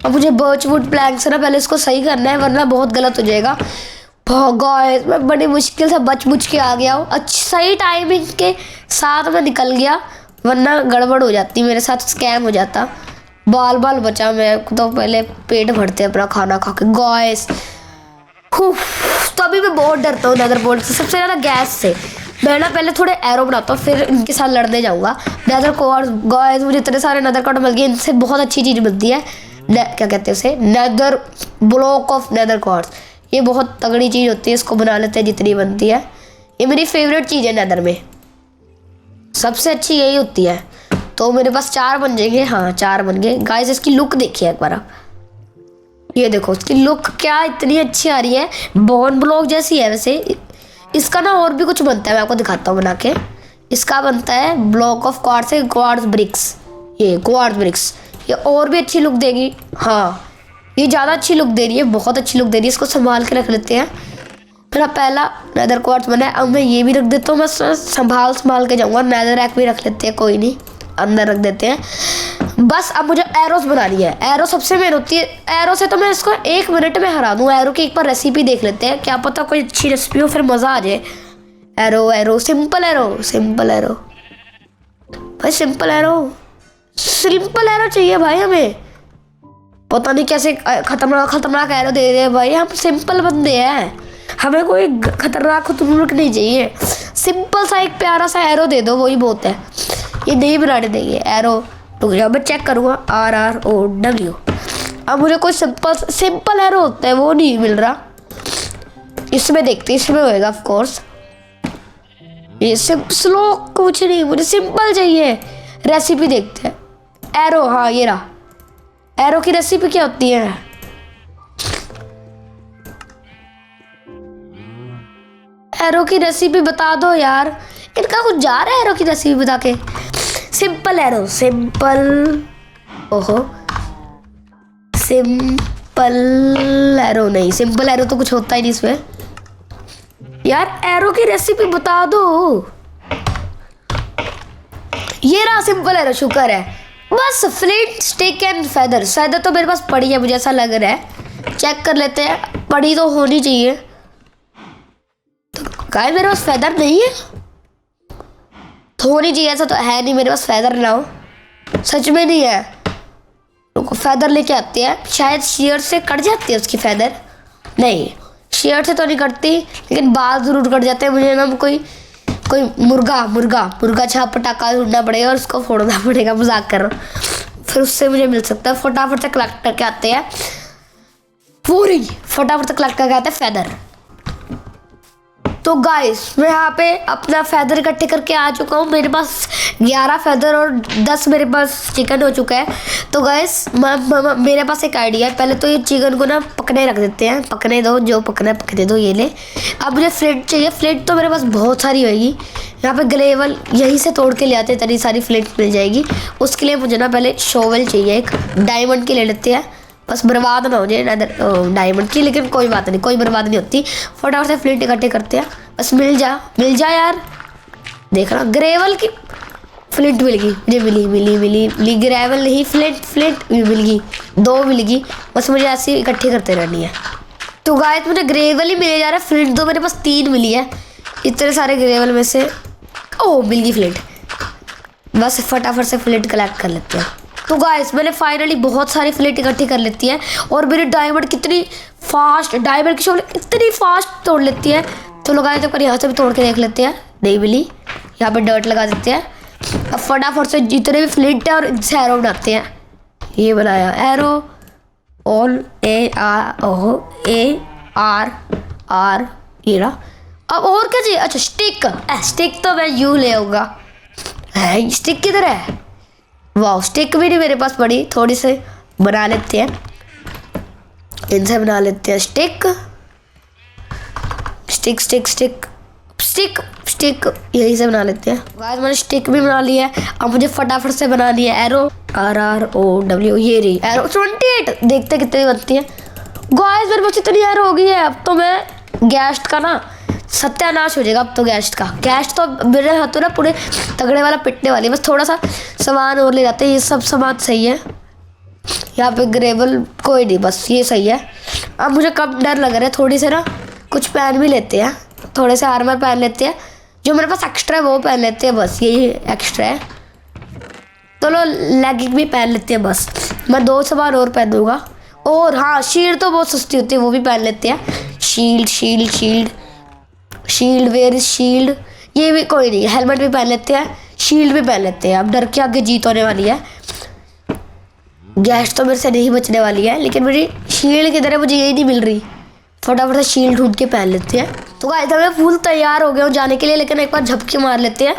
अब मुझे बर्च वुड प्लैंक से ना पहले इसको सही करना है, वरना बहुत गलत हो जाएगा। गाइस मैं बड़ी मुश्किल से बच के आ गया हूँ, अच्छी सही टाइमिंग के साथ मैं निकल गया, वरना गड़बड़ हो जाती, मेरे साथ स्कैम हो जाता। बाल बाल बचा, मैं तो पहले पेट भरते अपना खाना खा के। गाइस तो अभी मैं बहुत डरता हूँ नेदर पोर्टल से, सबसे ज़्यादा गैस से। मैं ना पहले थोड़े एरो बनाता हूँ, फिर इनके साथ लड़ने जाऊँगा। नेदर क्वार्ट्ज, गाइस मुझे इतने सारे नेदर क्वार्ट्ज मिल गए, इनसे बहुत अच्छी चीज़ मिलती है। क्या कहते हैं उसे, nether block of nether quartz. ये बहुत तगड़ी चीज़ होती है, इसको बना लेते हैं जितनी बनती है। ये मेरी फेवरेट चीज़ है नेदर में, सबसे अच्छी यही होती है। तो मेरे पास 4 बन जाएंगे, हाँ 4 बन गए। गाइस इसकी लुक देखिए एक बार आप, ये देखो इसकी लुक क्या इतनी अच्छी आ रही है, बोन ब्लॉक जैसी है। वैसे इसका ना और भी कुछ बनता है, मैं आपको दिखाता हूँ बना के। इसका बनता है ब्लॉक ऑफ क्वार्ट्ज से क्वार्ट्ज ब्रिक्स, ये क्वार्ट्ज ब्रिक्स, ये और भी अच्छी लुक देगी। हाँ ये ज़्यादा अच्छी लुक दे रही है, बहुत अच्छी लुक दे रही है। इसको संभाल के रख लेते हैं। मेरा पहला नेदर क्वार्ट्ज बना है, अब मैं ये भी रख देता हूँ, मैं संभाल के जाऊँगा। नेदर रैक भी रख लेते हैं, कोई नहीं, अंदर रख देते हैं। बस अब मुझे एरोस बनानी है, एरो सबसे मेन होती है। एरो से तो मैं इसको 1 मिनट में हरा दूँ। एरो की एक बार रेसिपी देख लेते हैं, क्या पता कोई अच्छी रेसिपी हो, फिर मज़ा आ जाए। Arrow arrow simple arrow, simple arrow भाई, सिंपल एरो चाहिए भाई हमें। पता नहीं कैसे खतरनाक एरो दे रहे हैं भाई, हम सिंपल बंदे हैं, हमें कोई खतरनाक नहीं चाहिए। सिंपल सा एक प्यारा सा एरो दे दो, वही बहुत है। ये नहीं बनाने देंगे एरो, रुक जाओ मैं चेक करूँगा। RROW, अब मुझे कोई सिंपल एरो होता है वो नहीं मिल रहा। इसमें देखते हैं, इसमें होएगा ऑफ कोर्स। ये स्लो कुछ नहीं, मुझे सिंपल चाहिए। रेसिपी देखते हैं एरो, हाँ ये रहा। एरो की रेसिपी क्या होती है, एरो की रेसिपी बता दो यार, इनका कुछ जा रहा है एरो की रेसिपी बता के। सिंपल एरो, सिंपल, ओहो सिंपल एरो नहीं, सिंपल एरो तो कुछ होता ही नहीं इसमें यार। एरो की रेसिपी बता दो। ये रहा सिंपल एरो, शुक्र है। बस flint stick and feather, feather तो मेरे पास पड़ी है, मुझे ऐसा लग रहा है। चेक कर लेते हैं, पड़ी तो होनी चाहिए। गाइस मेरे पास फेदर नहीं है, तो होनी चाहिए, ऐसा तो है नहीं मेरे पास फेदर ना हो, सच में नहीं है। रुको फेदर लेके आते हैं, शायद शेयर से कट जाती है उसकी फेदर। नहीं शेयर से तो नहीं कटती, लेकिन बाल जरूर कट जाते हैं। मुझे ना कोई मुर्गा छाप पटाखा ढूंढना पड़ेगा और उसको फोड़ना पड़ेगा, मजाक कर रहा हूँ, फिर उससे मुझे मिल सकता है। फटाफट से कलेक्ट करके आते हैं, पूरी फटाफट से कलेक्ट करके आते हैं फेदर। तो गाइस मैं यहाँ पे अपना फेदर इकट्ठे करके आ चुका हूँ। मेरे पास 11 फेदर और 10 मेरे पास चिकन हो चुका है। तो गाइस मेरे पास एक आइडिया है, पहले तो ये चिकन को ना पकने रख देते हैं, पकने दो, जो पकना है पकने दो। ये ले, अब मुझे फ्लिंट चाहिए। फ्लिंट तो मेरे पास बहुत सारी होगी, यहाँ पे ग्रेवल यहीं से तोड़ के ले आते हैं, इतनी सारी फ्लिंट मिल जाएगी। उसके लिए मुझे ना पहले शोवल चाहिए, एक डायमंड की ले लेते हैं, बस बर्बाद ना हो जाए डायमंड की, लेकिन कोई बात नहीं, कोई बर्बाद नहीं होती। फटाफट से फ्लिंट इकट्ठे करते हैं, बस मिल जा यार। देखना ग्रेवल की फ्लिंट मिल गई मुझे, मिली ग्रेवल नहीं, फ्लिंट मिल गई, 2 मिल गई। बस मुझे ऐसे इकट्ठे करते रहनी है। तो गाइस मुझे ग्रेवल ही मिले जा रहा है, फ्लिंट तो मेरे पास 3 मिली है। इतने सारे ग्रेवल में से ओह मिल गई फ्लेट। बस फटाफट से फ्लेट कलेक्ट कर लेते हैं। तो गाइस मैंने फाइनली बहुत सारी फ्लेट इकट्ठी कर लेती है और मेरी डायमंड कितनी फास्ट, डायमंड की शॉल इतनी फास्ट तोड़ लेती है। तो लोग आए तो यहाँ से भी तोड़ के देख लेते हैं, नहीं मिली। यहाँ पे डर्ट लगा देते हैं। अब फटाफट से जितने भी फ्लिंट है और इनसे एरो बनाते हैं। ये बनाया एरो, ऑल AR ये रहा। अब और क्या चाहिए? अच्छा स्टिक, स्टिक तो मैं यूँ ले आऊँगा। है स्टिक किधर है? वाह स्टिक भी नहीं मेरे पास पड़ी, थोड़ी सी बना लेते हैं, इनसे बना लेते हैं stick stick stick stick stick stick यही से बना लेते हैं। गाइस मैंने स्टिक भी बना लिया है। अब मुझे फटाफट से बना लिया एरो, RROW ये रही एरो 28। देखते कितनी बनती है। गाइस मेरे पास इतनी एरो हो गई है। अब तो मैं गैस्ट का ना सत्यानाश हो जाएगा। अब तो गैस्ट तो मेरे हाथों ना पूरे तगड़े वाला पिटने वाली। बस थोड़ा सा सामान और ले जाते हैं। ये सब सामान सही है। यहाँ पे ग्रेवल कोई नहीं, बस ये सही है। अब मुझे कम डर लग रहा है, थोड़ी से ना कुछ पहन भी लेते हैं, थोड़े से आर्मर पहन लेते हैं। जो मेरे पास एक्स्ट्रा है वो पहन लेते हैं, बस यही एक्स्ट्रा है। तो लो लेगिंग भी पहन लेते हैं। बस मैं 2 सामान और पहन दूँगा। और हाँ शील्ड तो बहुत सस्ती होती है, वो भी पहन लेते हैं। शील्ड वेयर इज शील्ड, ये भी कोई नहीं। हेलमेट भी पहन लेते हैं, शील्ड भी पहन लेते हैं। अब डर के आगे जीत होने वाली है। गैस तो मेरे से नहीं बचने वाली है, लेकिन मेरी शील्ड किधर है मुझे यही नहीं मिल रही। फटाफट से शील्ड ढूंढ के पहन लेते हैं। तो गाइस मैं फुल तैयार हो गया हूँ जाने के लिए, लेकिन एक बार झपकी मार लेते हैं,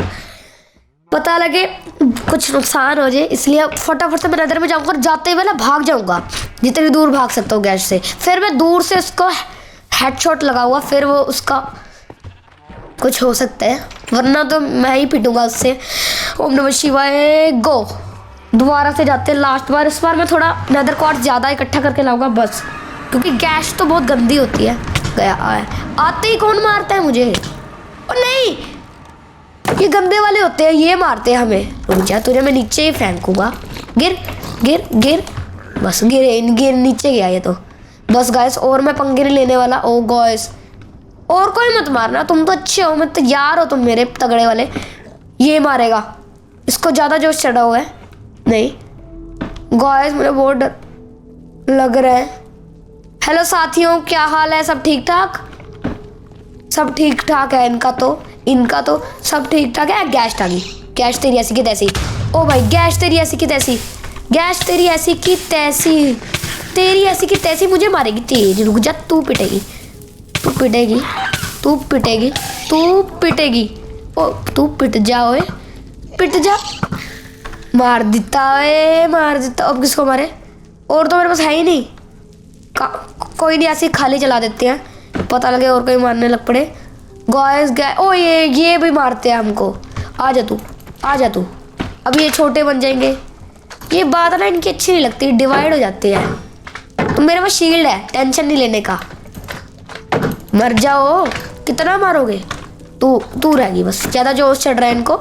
पता लगे कुछ नुकसान हो जाए। इसलिए फटाफट से मैं नदर में जाऊँगा और जाते हुए ना भाग जाऊँगा, जितनी दूर भाग सकता हूँ गैस से। फिर मैं दूर से उसको हेडशॉट लगाऊंगा, फिर वो उसका कुछ हो सकता है, वरना तो मैं ही पिटूंगा उससे। ओम नमः शिवाय गो। दोबारा से जाते हैं लास्ट बार। इस बार मैं थोड़ा नेदर क्वार्ट्ज ज़्यादा इकट्ठा करके लाऊंगा बस, क्योंकि गैस तो बहुत गंदी होती है। गया आते ही कौन मारता है मुझे? ओ नहीं, ये गंदे वाले होते हैं, ये मारते हैं हमें। रुक जा, तुझे मैं नीचे ही फेंकूंगा। गिर गिर गिर, बस गिर नीचे गया ये तो। बस गाइस और मैं पंगे नहीं लेने वाला। ओ गाइस और कोई मत मारना, तुम तो अच्छे हो, मैं तो यार हो तुम मेरे तगड़े वाले। ये मारेगा, इसको ज़्यादा जोश चढ़ा हुआ है। नहीं गाइस मुझे बहुत डर लग रहा है। हेलो साथियों, क्या हाल है? सब ठीक ठाक? सब ठीक ठाक है। इनका तो सब ठीक ठाक है। गैस आ गई। गैस तेरी ऐसी की तैसी। ओ भाई गैस तेरी ऐसी की तैसी, गैस तेरी ऐसी की तैसी, तेरी ऐसी की तैसी मुझे मारेगी तेज। रुक जा, तू पिटेगी, तू पिटेगी, तू पिटेगी, तू पिटेगी। ओ तू पिट जा, ओए पिट जा। मार देता है, मार देता। अब किसको मारे? और तो मेरे पास है ही नहीं। कोई नहीं, ऐसे खाली चला देते हैं, पता लगे और कोई मारने लग पड़े। गाइस ओ ये भी मारते हैं हमको। आ जा तू। अब ये छोटे बन जाएंगे। ये बात ना इनकी अच्छी नहीं लगती, डिवाइड हो जाते हैं। तो मेरे पास शील्ड है, टेंशन नहीं लेने का। मर जाओ, कितना मारोगे? तू रहेगी बस। ज़्यादा जोश चढ़ रहा है इनको।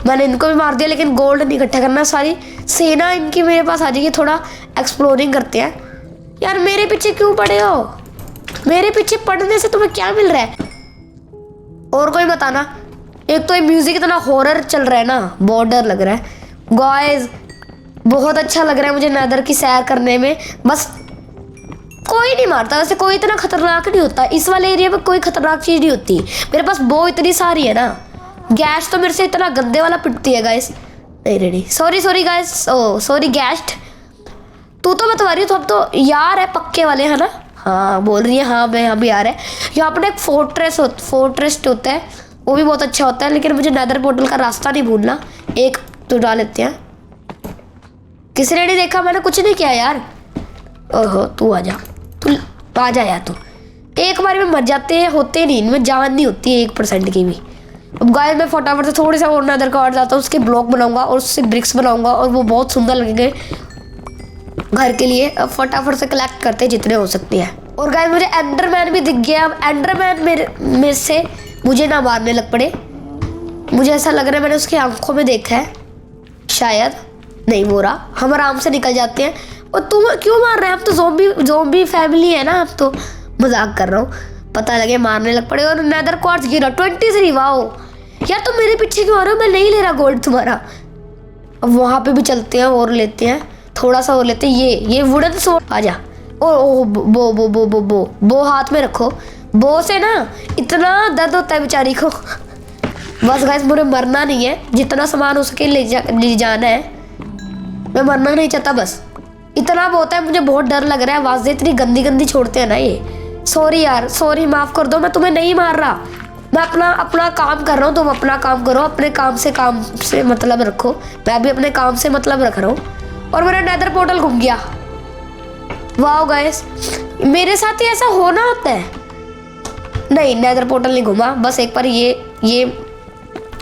मैंने इनको भी मार दिया, लेकिन गोल्ड नहीं इकट्ठा करना। सारी सेना इनकी मेरे पास आ जाएगी। थोड़ा एक्सप्लोरिंग करते हैं। यार मेरे पीछे क्यों पड़े हो? मेरे पीछे पड़ने से तुम्हें क्या मिल रहा है? और कोई बताना। एक तो ये म्यूजिक इतना हॉरर चल रहा है ना, बहुत डर लग रहा है। गाइस बहुत अच्छा लग रहा है मुझे नेदर की सैर करने में। बस कोई नहीं मारता, वैसे कोई इतना खतरनाक नहीं होता। इस वाले एरिया में कोई खतरनाक चीज़ नहीं होती। मेरे पास बो इतनी सारी है ना। गैस तो मेरे से इतना गंदे वाला पिटती है गाइस। नहीं सॉरी गाइस, ओ सॉरी गैस्ट। तू तो मैं तुम्हारी तो अब तो यार है पक्के वाले, है ना? हाँ बोल रही है, हाँ मैं यहाँ भी यार है। यहाँ पर एक फोर्ट्रेस होता है, वो भी बहुत अच्छा होता है। लेकिन मुझे नेदर पोर्टल का रास्ता नहीं भूलना। एक तो डाल लेते हैं। किसी ने नहीं देखा, मैंने कुछ नहीं किया यार। ओहो तू आ जा यार। तू एक बार में मर जाते हैं, होते नहीं, इनमें जान नहीं होती है 1% की भी। अब गाइस मैं फटाफट से थोड़ी सा और नेदर का और जाता हूँ, उसके ब्लॉक बनाऊंगा और उससे ब्रिक्स बनाऊंगा और वो बहुत सुंदर लगेंगे घर के लिए। अब फटाफट से कलेक्ट करते हैं जितने हो सकते हैं। और गाइस मुझे एंडरमैन भी दिख गया। अब एंडरमैन मेरे से मुझे ना मारने लग पड़े। मुझे ऐसा लग रहा है मैंने उसकी आंखों में देखा है, शायद नहीं वो रहा। हम आराम से निकल जाते हैं। और तू क्यों मार रहा है? अब तो ज़ॉम्बी फैमिली है ना, अब तो मजाक कर रहा हूँ। पता लगे मारने लग पड़े। और नेदर क्वार्ट्ज गिरा 23। वाओ यार तुम मेरे पीछे क्यों आ रहे हो, मैं नहीं ले रहा गोल्ड तुम्हारा। अब वहाँ पे भी चलते हैं और लेते हैं, थोड़ा सा और लेते हैं। ये वुडन स्वॉर्ड आ जा। ओ बो हाथ में रखो। बो से ना इतना दर्द होता है बेचारी को। बस गाइस मुझे मरना नहीं है, जितना सामान हो सके ले जाना है। मैं मरना नहीं चाहता, बस इतना बहुत है। मुझे बहुत डर लग रहा है, आवाज़ें इतनी गंदी गंदी छोड़ते हैं ना ये। सॉरी यार, सॉरी, माफ़ कर दो। मैं तुम्हें नहीं मार रहा, मैं अपना काम कर रहा हूँ। तुम अपना काम करो, अपने काम से मतलब रखो। मैं भी अपने काम से मतलब रख रहा हूँ। और मेरा नेदर पोर्टल घूम गया। वाओ गाइस, मेरे साथ ही ऐसा होना होता है। नहीं, नेदर पोर्टल नहीं घूमा, बस एक बार ये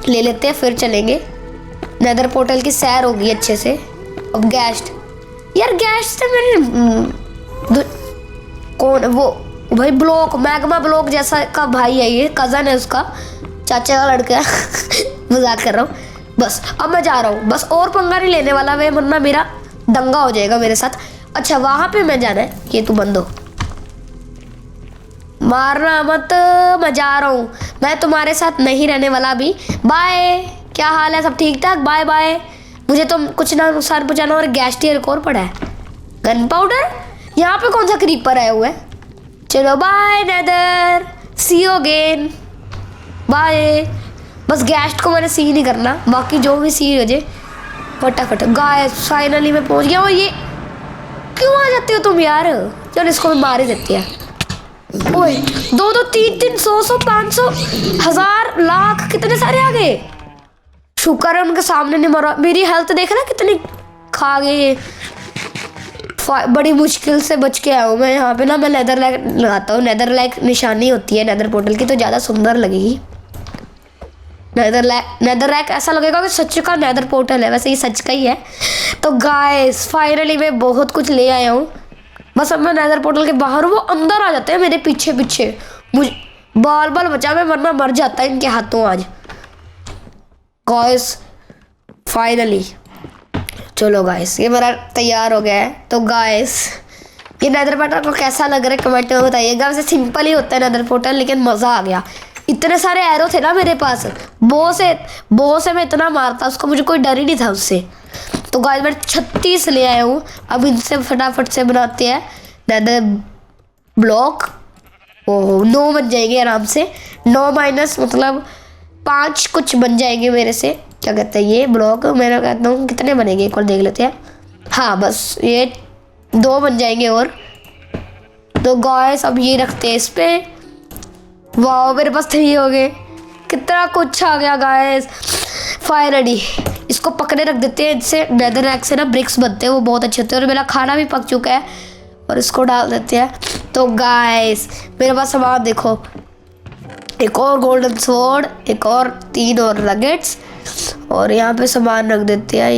ले लेते हैं, फिर चलेंगे। नेदर पोर्टल की सैर होगी अच्छे से। अब गैस्ट, यार गैस्ट से मेरे कौन वो भाई, ब्लॉक, मैग्मा ब्लॉक जैसा का भाई है ये, कज़न है उसका, चाचा का लड़का है। मजाक कर रहा हूँ। बस अब मैं जा रहा हूँ, बस और पंगा नहीं लेने वाला मैं, वरना मेरा दंगा हो जाएगा मेरे साथ। अच्छा वहाँ पे मैं जाना है, ये तू बंद हो, मारना मत, मैं जा रहा हूँ। मैं तुम्हारे साथ नहीं रहने वाला अभी। बाय, क्या हाल है, सब ठीक ठाक? Bye bye. मुझे तो कुछ ना नुकसान पहुँचाना। और गैस्टियर एक और पड़ा है, गन पाउडर। यहाँ पे कौन सा क्रीपर आया हुआ है? चलो bye nether, see you again, bye. बस गैस्ट को मैंने सी नहीं करना, बाकी जो भी सी हो जाए फटाफट। गाइस फाइनली मैं पहुँच गया। और ये क्यों आ जाते हो तुम यार? चलो इसको मैं मार ही देती है। ओए 2 3 100 500 1000 लाख कितने सारे आ गए। शुक्र है उनके सामने नहीं मरा। मेरी हेल्थ देख रहा कितनी खा गए। बड़ी मुश्किल से बच के आया हूँ मैं यहाँ पे ना। मैं नेदर लैक लगाता हूँ, नेदर लैक निशानी होती है नेदर पोर्टल की, तो ज़्यादा सुंदर लगेगी। नेदर लैक ऐसा लगेगा कि सच का नेदर पोर्टल है, वैसे ये सच का ही है। तो गाइस फाइनली मैं बहुत कुछ ले आया हूँ। बस अब मैं नेदर पोर्टल के बाहर, वो अंदर आ जाते हैं मेरे पीछे पीछे। मुझे बाल बचा, मैं वरना मर जाता है इनके हाथों आज। गाइस फाइनली चलो गाइस, ये मेरा तैयार हो गया है। तो गाइस ये नेदर पोर्टल को कैसा लग रहा है कमेंट में बताइएगा। वैसे सिंपल ही होता है नेदर पोर्टल, लेकिन मज़ा आ गया। इतने सारे एरो थे ना मेरे पास, बो से मैं इतना मारता उसको, मुझे कोई डर ही नहीं था उससे। तो गाइस मैं 36 ले आया हूँ। अब इनसे फटाफट से बनाते हैं नेदर ब्लॉक। ओह 9 बन जाएंगे आराम से, 9 माइनस मतलब 5 कुछ बन जाएंगे मेरे से। क्या कहते हैं ये ब्लॉक, मैं कहता हूँ कितने बनेंगे एक बार देख लेते हैं। हाँ बस ये 2 बन जाएंगे और। तो गाइस अब ये रखते हैं इस पे। वाह मेरे पास 3 हो गए, कितना कुछ आ गया गाइस। फाइनली इसको पकड़े रख देते हैं, इससे नेदर लैक से ना ब्रिक्स बनते हैं, वो बहुत अच्छे होते हैं। और मेरा खाना भी पक चुका है, और इसको डाल देते हैं। तो गाइस मेरे पास सामान देखो, एक और गोल्डन स्वॉर्ड, एक और 3 और नगेट्स, और यहाँ पे सामान रख देते हैं।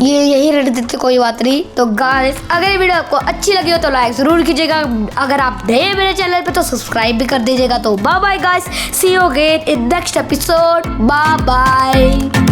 ये यही रख देते, कोई बात नहीं। तो गाइस अगर ये वीडियो आपको अच्छी लगी हो तो लाइक जरूर कीजिएगा। अगर आप नए हैं मेरे चैनल पे तो सब्सक्राइब भी कर दीजिएगा। तो bye bye guys, see you again in next episode, bye bye.